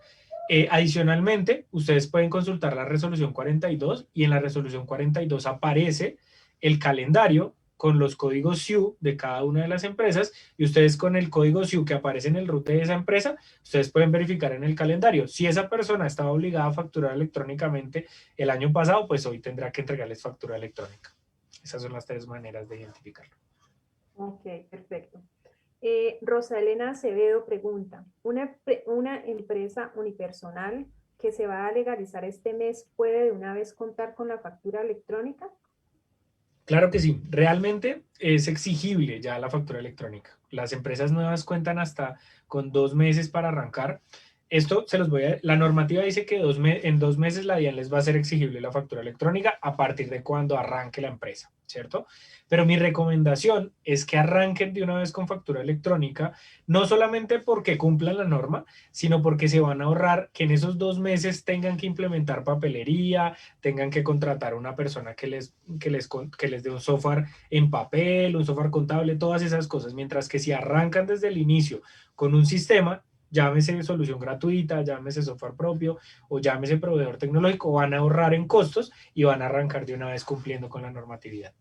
Adicionalmente, ustedes pueden consultar la resolución 42 y en la resolución 42 aparece el calendario con los códigos SIU de cada una de las empresas, y ustedes con el código SIU que aparece en el RUT de esa empresa, ustedes pueden verificar en el calendario. Si esa persona estaba obligada a facturar electrónicamente el año pasado, pues hoy tendrá que entregarles factura electrónica. Esas son las tres maneras de identificarlo. Ok, perfecto. Rosa Elena Acevedo pregunta, ¿una empresa unipersonal que se va a legalizar este mes puede de una vez contar con la factura electrónica? Claro que sí, realmente es exigible ya la factura electrónica. Las empresas nuevas cuentan hasta con 2 meses para arrancar. Esto se los voy a... La normativa dice que en 2 meses la DIAN les va a ser exigible la factura electrónica a partir de cuando arranque la empresa, ¿cierto? Pero mi recomendación es que arranquen de una vez con factura electrónica, no solamente porque cumplan la norma, sino porque se van a ahorrar que en esos 2 meses tengan que implementar papelería, tengan que contratar a una persona que les dé un software en papel, un software contable, todas esas cosas, mientras que si arrancan desde el inicio con un sistema, llámese solución gratuita, llámese software propio o llámese proveedor tecnológico, van a ahorrar en costos y van a arrancar de una vez cumpliendo con la normatividad.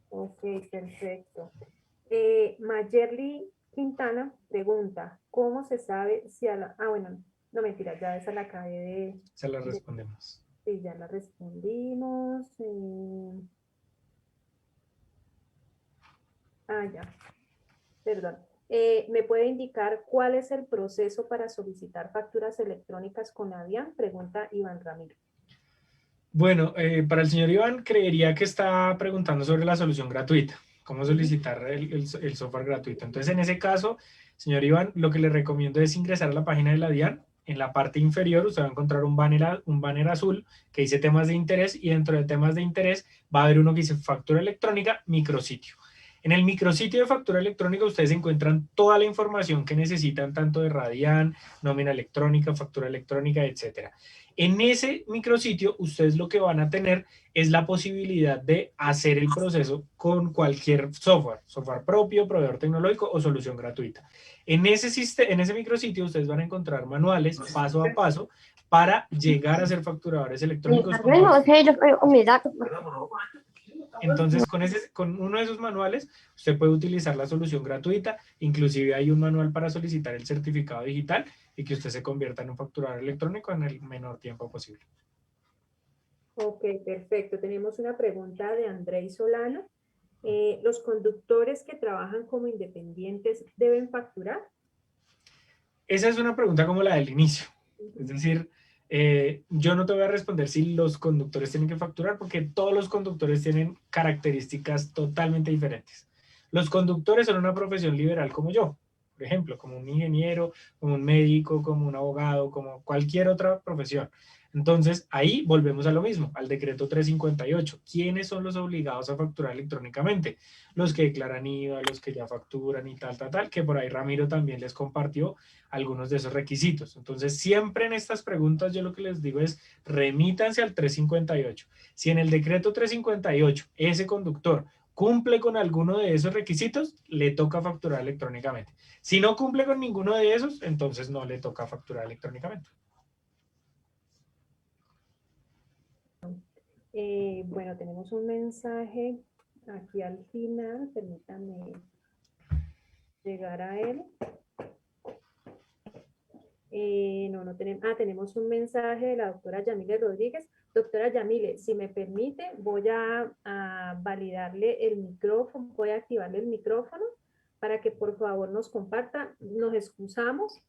Ok, perfecto. Mayerly Quintana pregunta, ¿cómo se sabe si a la... Ah, bueno, no mentira, ya esa la acabé Se la respondemos. Sí, ya la respondimos. Ya, perdón. ¿Me puede indicar cuál es el proceso para solicitar facturas electrónicas con Avian? Pregunta Iván Ramírez. Bueno, para el señor Iván, creería que está preguntando sobre la solución gratuita, cómo solicitar el software gratuito. Entonces, en ese caso, señor Iván, lo que le recomiendo es ingresar a la página de la DIAN. En la parte inferior usted va a encontrar un banner azul que dice temas de interés, y dentro de temas de interés va a haber uno que dice factura electrónica, micrositio. En el micrositio de factura electrónica ustedes encuentran toda la información que necesitan, tanto de Radian, nómina electrónica, factura electrónica, etcétera. En ese micrositio, ustedes lo que van a tener es la posibilidad de hacer el proceso con cualquier software propio, proveedor tecnológico o solución gratuita. En ese micrositio, ustedes van a encontrar manuales paso a paso para llegar a ser facturadores electrónicos. Entonces, con uno de esos manuales, usted puede utilizar la solución gratuita. Inclusive hay un manual para solicitar el certificado digital y que usted se convierta en un facturador electrónico en el menor tiempo posible. Ok, perfecto. Tenemos una pregunta de Andrei Solano. ¿Los conductores que trabajan como independientes deben facturar? Esa es una pregunta como la del inicio. Es decir, yo no te voy a responder si los conductores tienen que facturar, porque todos los conductores tienen características totalmente diferentes. Los conductores son una profesión liberal como yo, por ejemplo, como un ingeniero, como un médico, como un abogado, como cualquier otra profesión. Entonces, ahí volvemos a lo mismo, al decreto 358. ¿Quiénes son los obligados a facturar electrónicamente? Los que declaran IVA, los que ya facturan y tal, que por ahí Ramiro también les compartió algunos de esos requisitos. Entonces, siempre en estas preguntas yo lo que les digo es remítanse al 358. Si en el decreto 358 ese conductor cumple con alguno de esos requisitos, le toca facturar electrónicamente. Si no cumple con ninguno de esos, entonces no le toca facturar electrónicamente. Bueno, tenemos un mensaje aquí al final, permítanme llegar a él. No tenemos, tenemos un mensaje de la doctora Yamile Rodríguez. Doctora Yamile, si me permite, voy a validarle el micrófono, voy a activarle el micrófono para que por favor nos comparta. Nos excusamos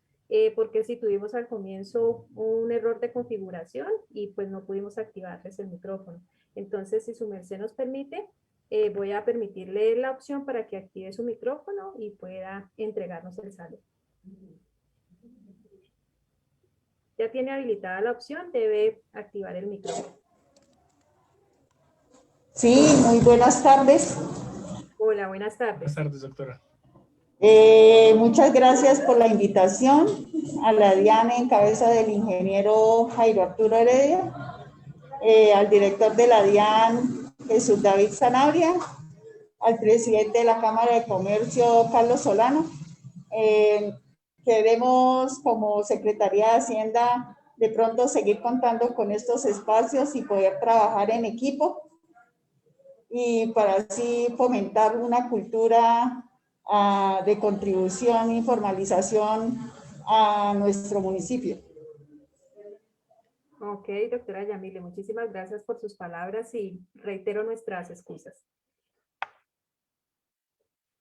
porque si tuvimos al comienzo un error de configuración y pues no pudimos activarles el micrófono. Entonces, si su merced nos permite, voy a permitirle la opción para que active su micrófono y pueda entregarnos el saludo. Ya tiene habilitada la opción, debe activar el micrófono. Sí, muy buenas tardes. Hola, buenas tardes. Buenas tardes, doctora. Muchas gracias por la invitación a la DIAN en cabeza del ingeniero Jairo Arturo Heredia, al director de la DIAN Jesús David Sanabria, al presidente de la Cámara de Comercio Carlos Solano. Queremos como Secretaría de Hacienda de pronto seguir contando con estos espacios y poder trabajar en equipo y para así fomentar una cultura de contribución y formalización a nuestro municipio. Ok, doctora Yamile, muchísimas gracias por sus palabras y reitero nuestras excusas.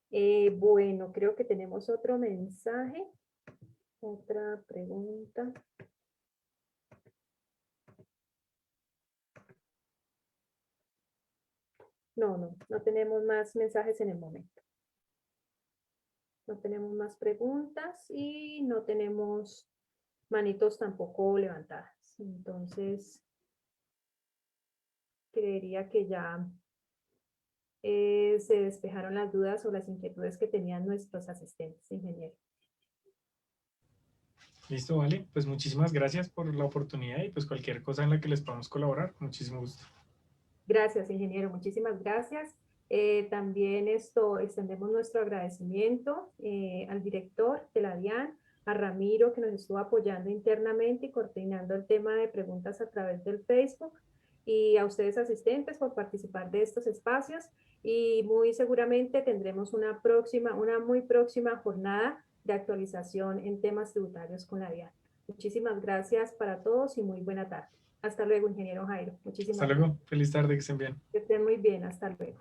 Bueno, creo que tenemos otro mensaje, otra pregunta. No tenemos más mensajes en el momento. No tenemos más preguntas y no tenemos manitos tampoco levantadas. Entonces, creería que ya se despejaron las dudas o las inquietudes que tenían nuestros asistentes, ingeniero. Listo, vale. Pues muchísimas gracias por la oportunidad y pues cualquier cosa en la que les podamos colaborar, con muchísimo gusto. Gracias, ingeniero. Muchísimas gracias. También extendemos nuestro agradecimiento al director de la DIAN, a Ramiro, que nos estuvo apoyando internamente y coordinando el tema de preguntas a través del Facebook, y a ustedes asistentes por participar de estos espacios, y muy seguramente tendremos una muy próxima jornada de actualización en temas tributarios con la DIAN. Muchísimas gracias para todos y muy buena tarde. Hasta luego, ingeniero Jairo. Muchísimas Hasta luego. Feliz tarde, que estén bien. Que estén muy bien. Hasta luego.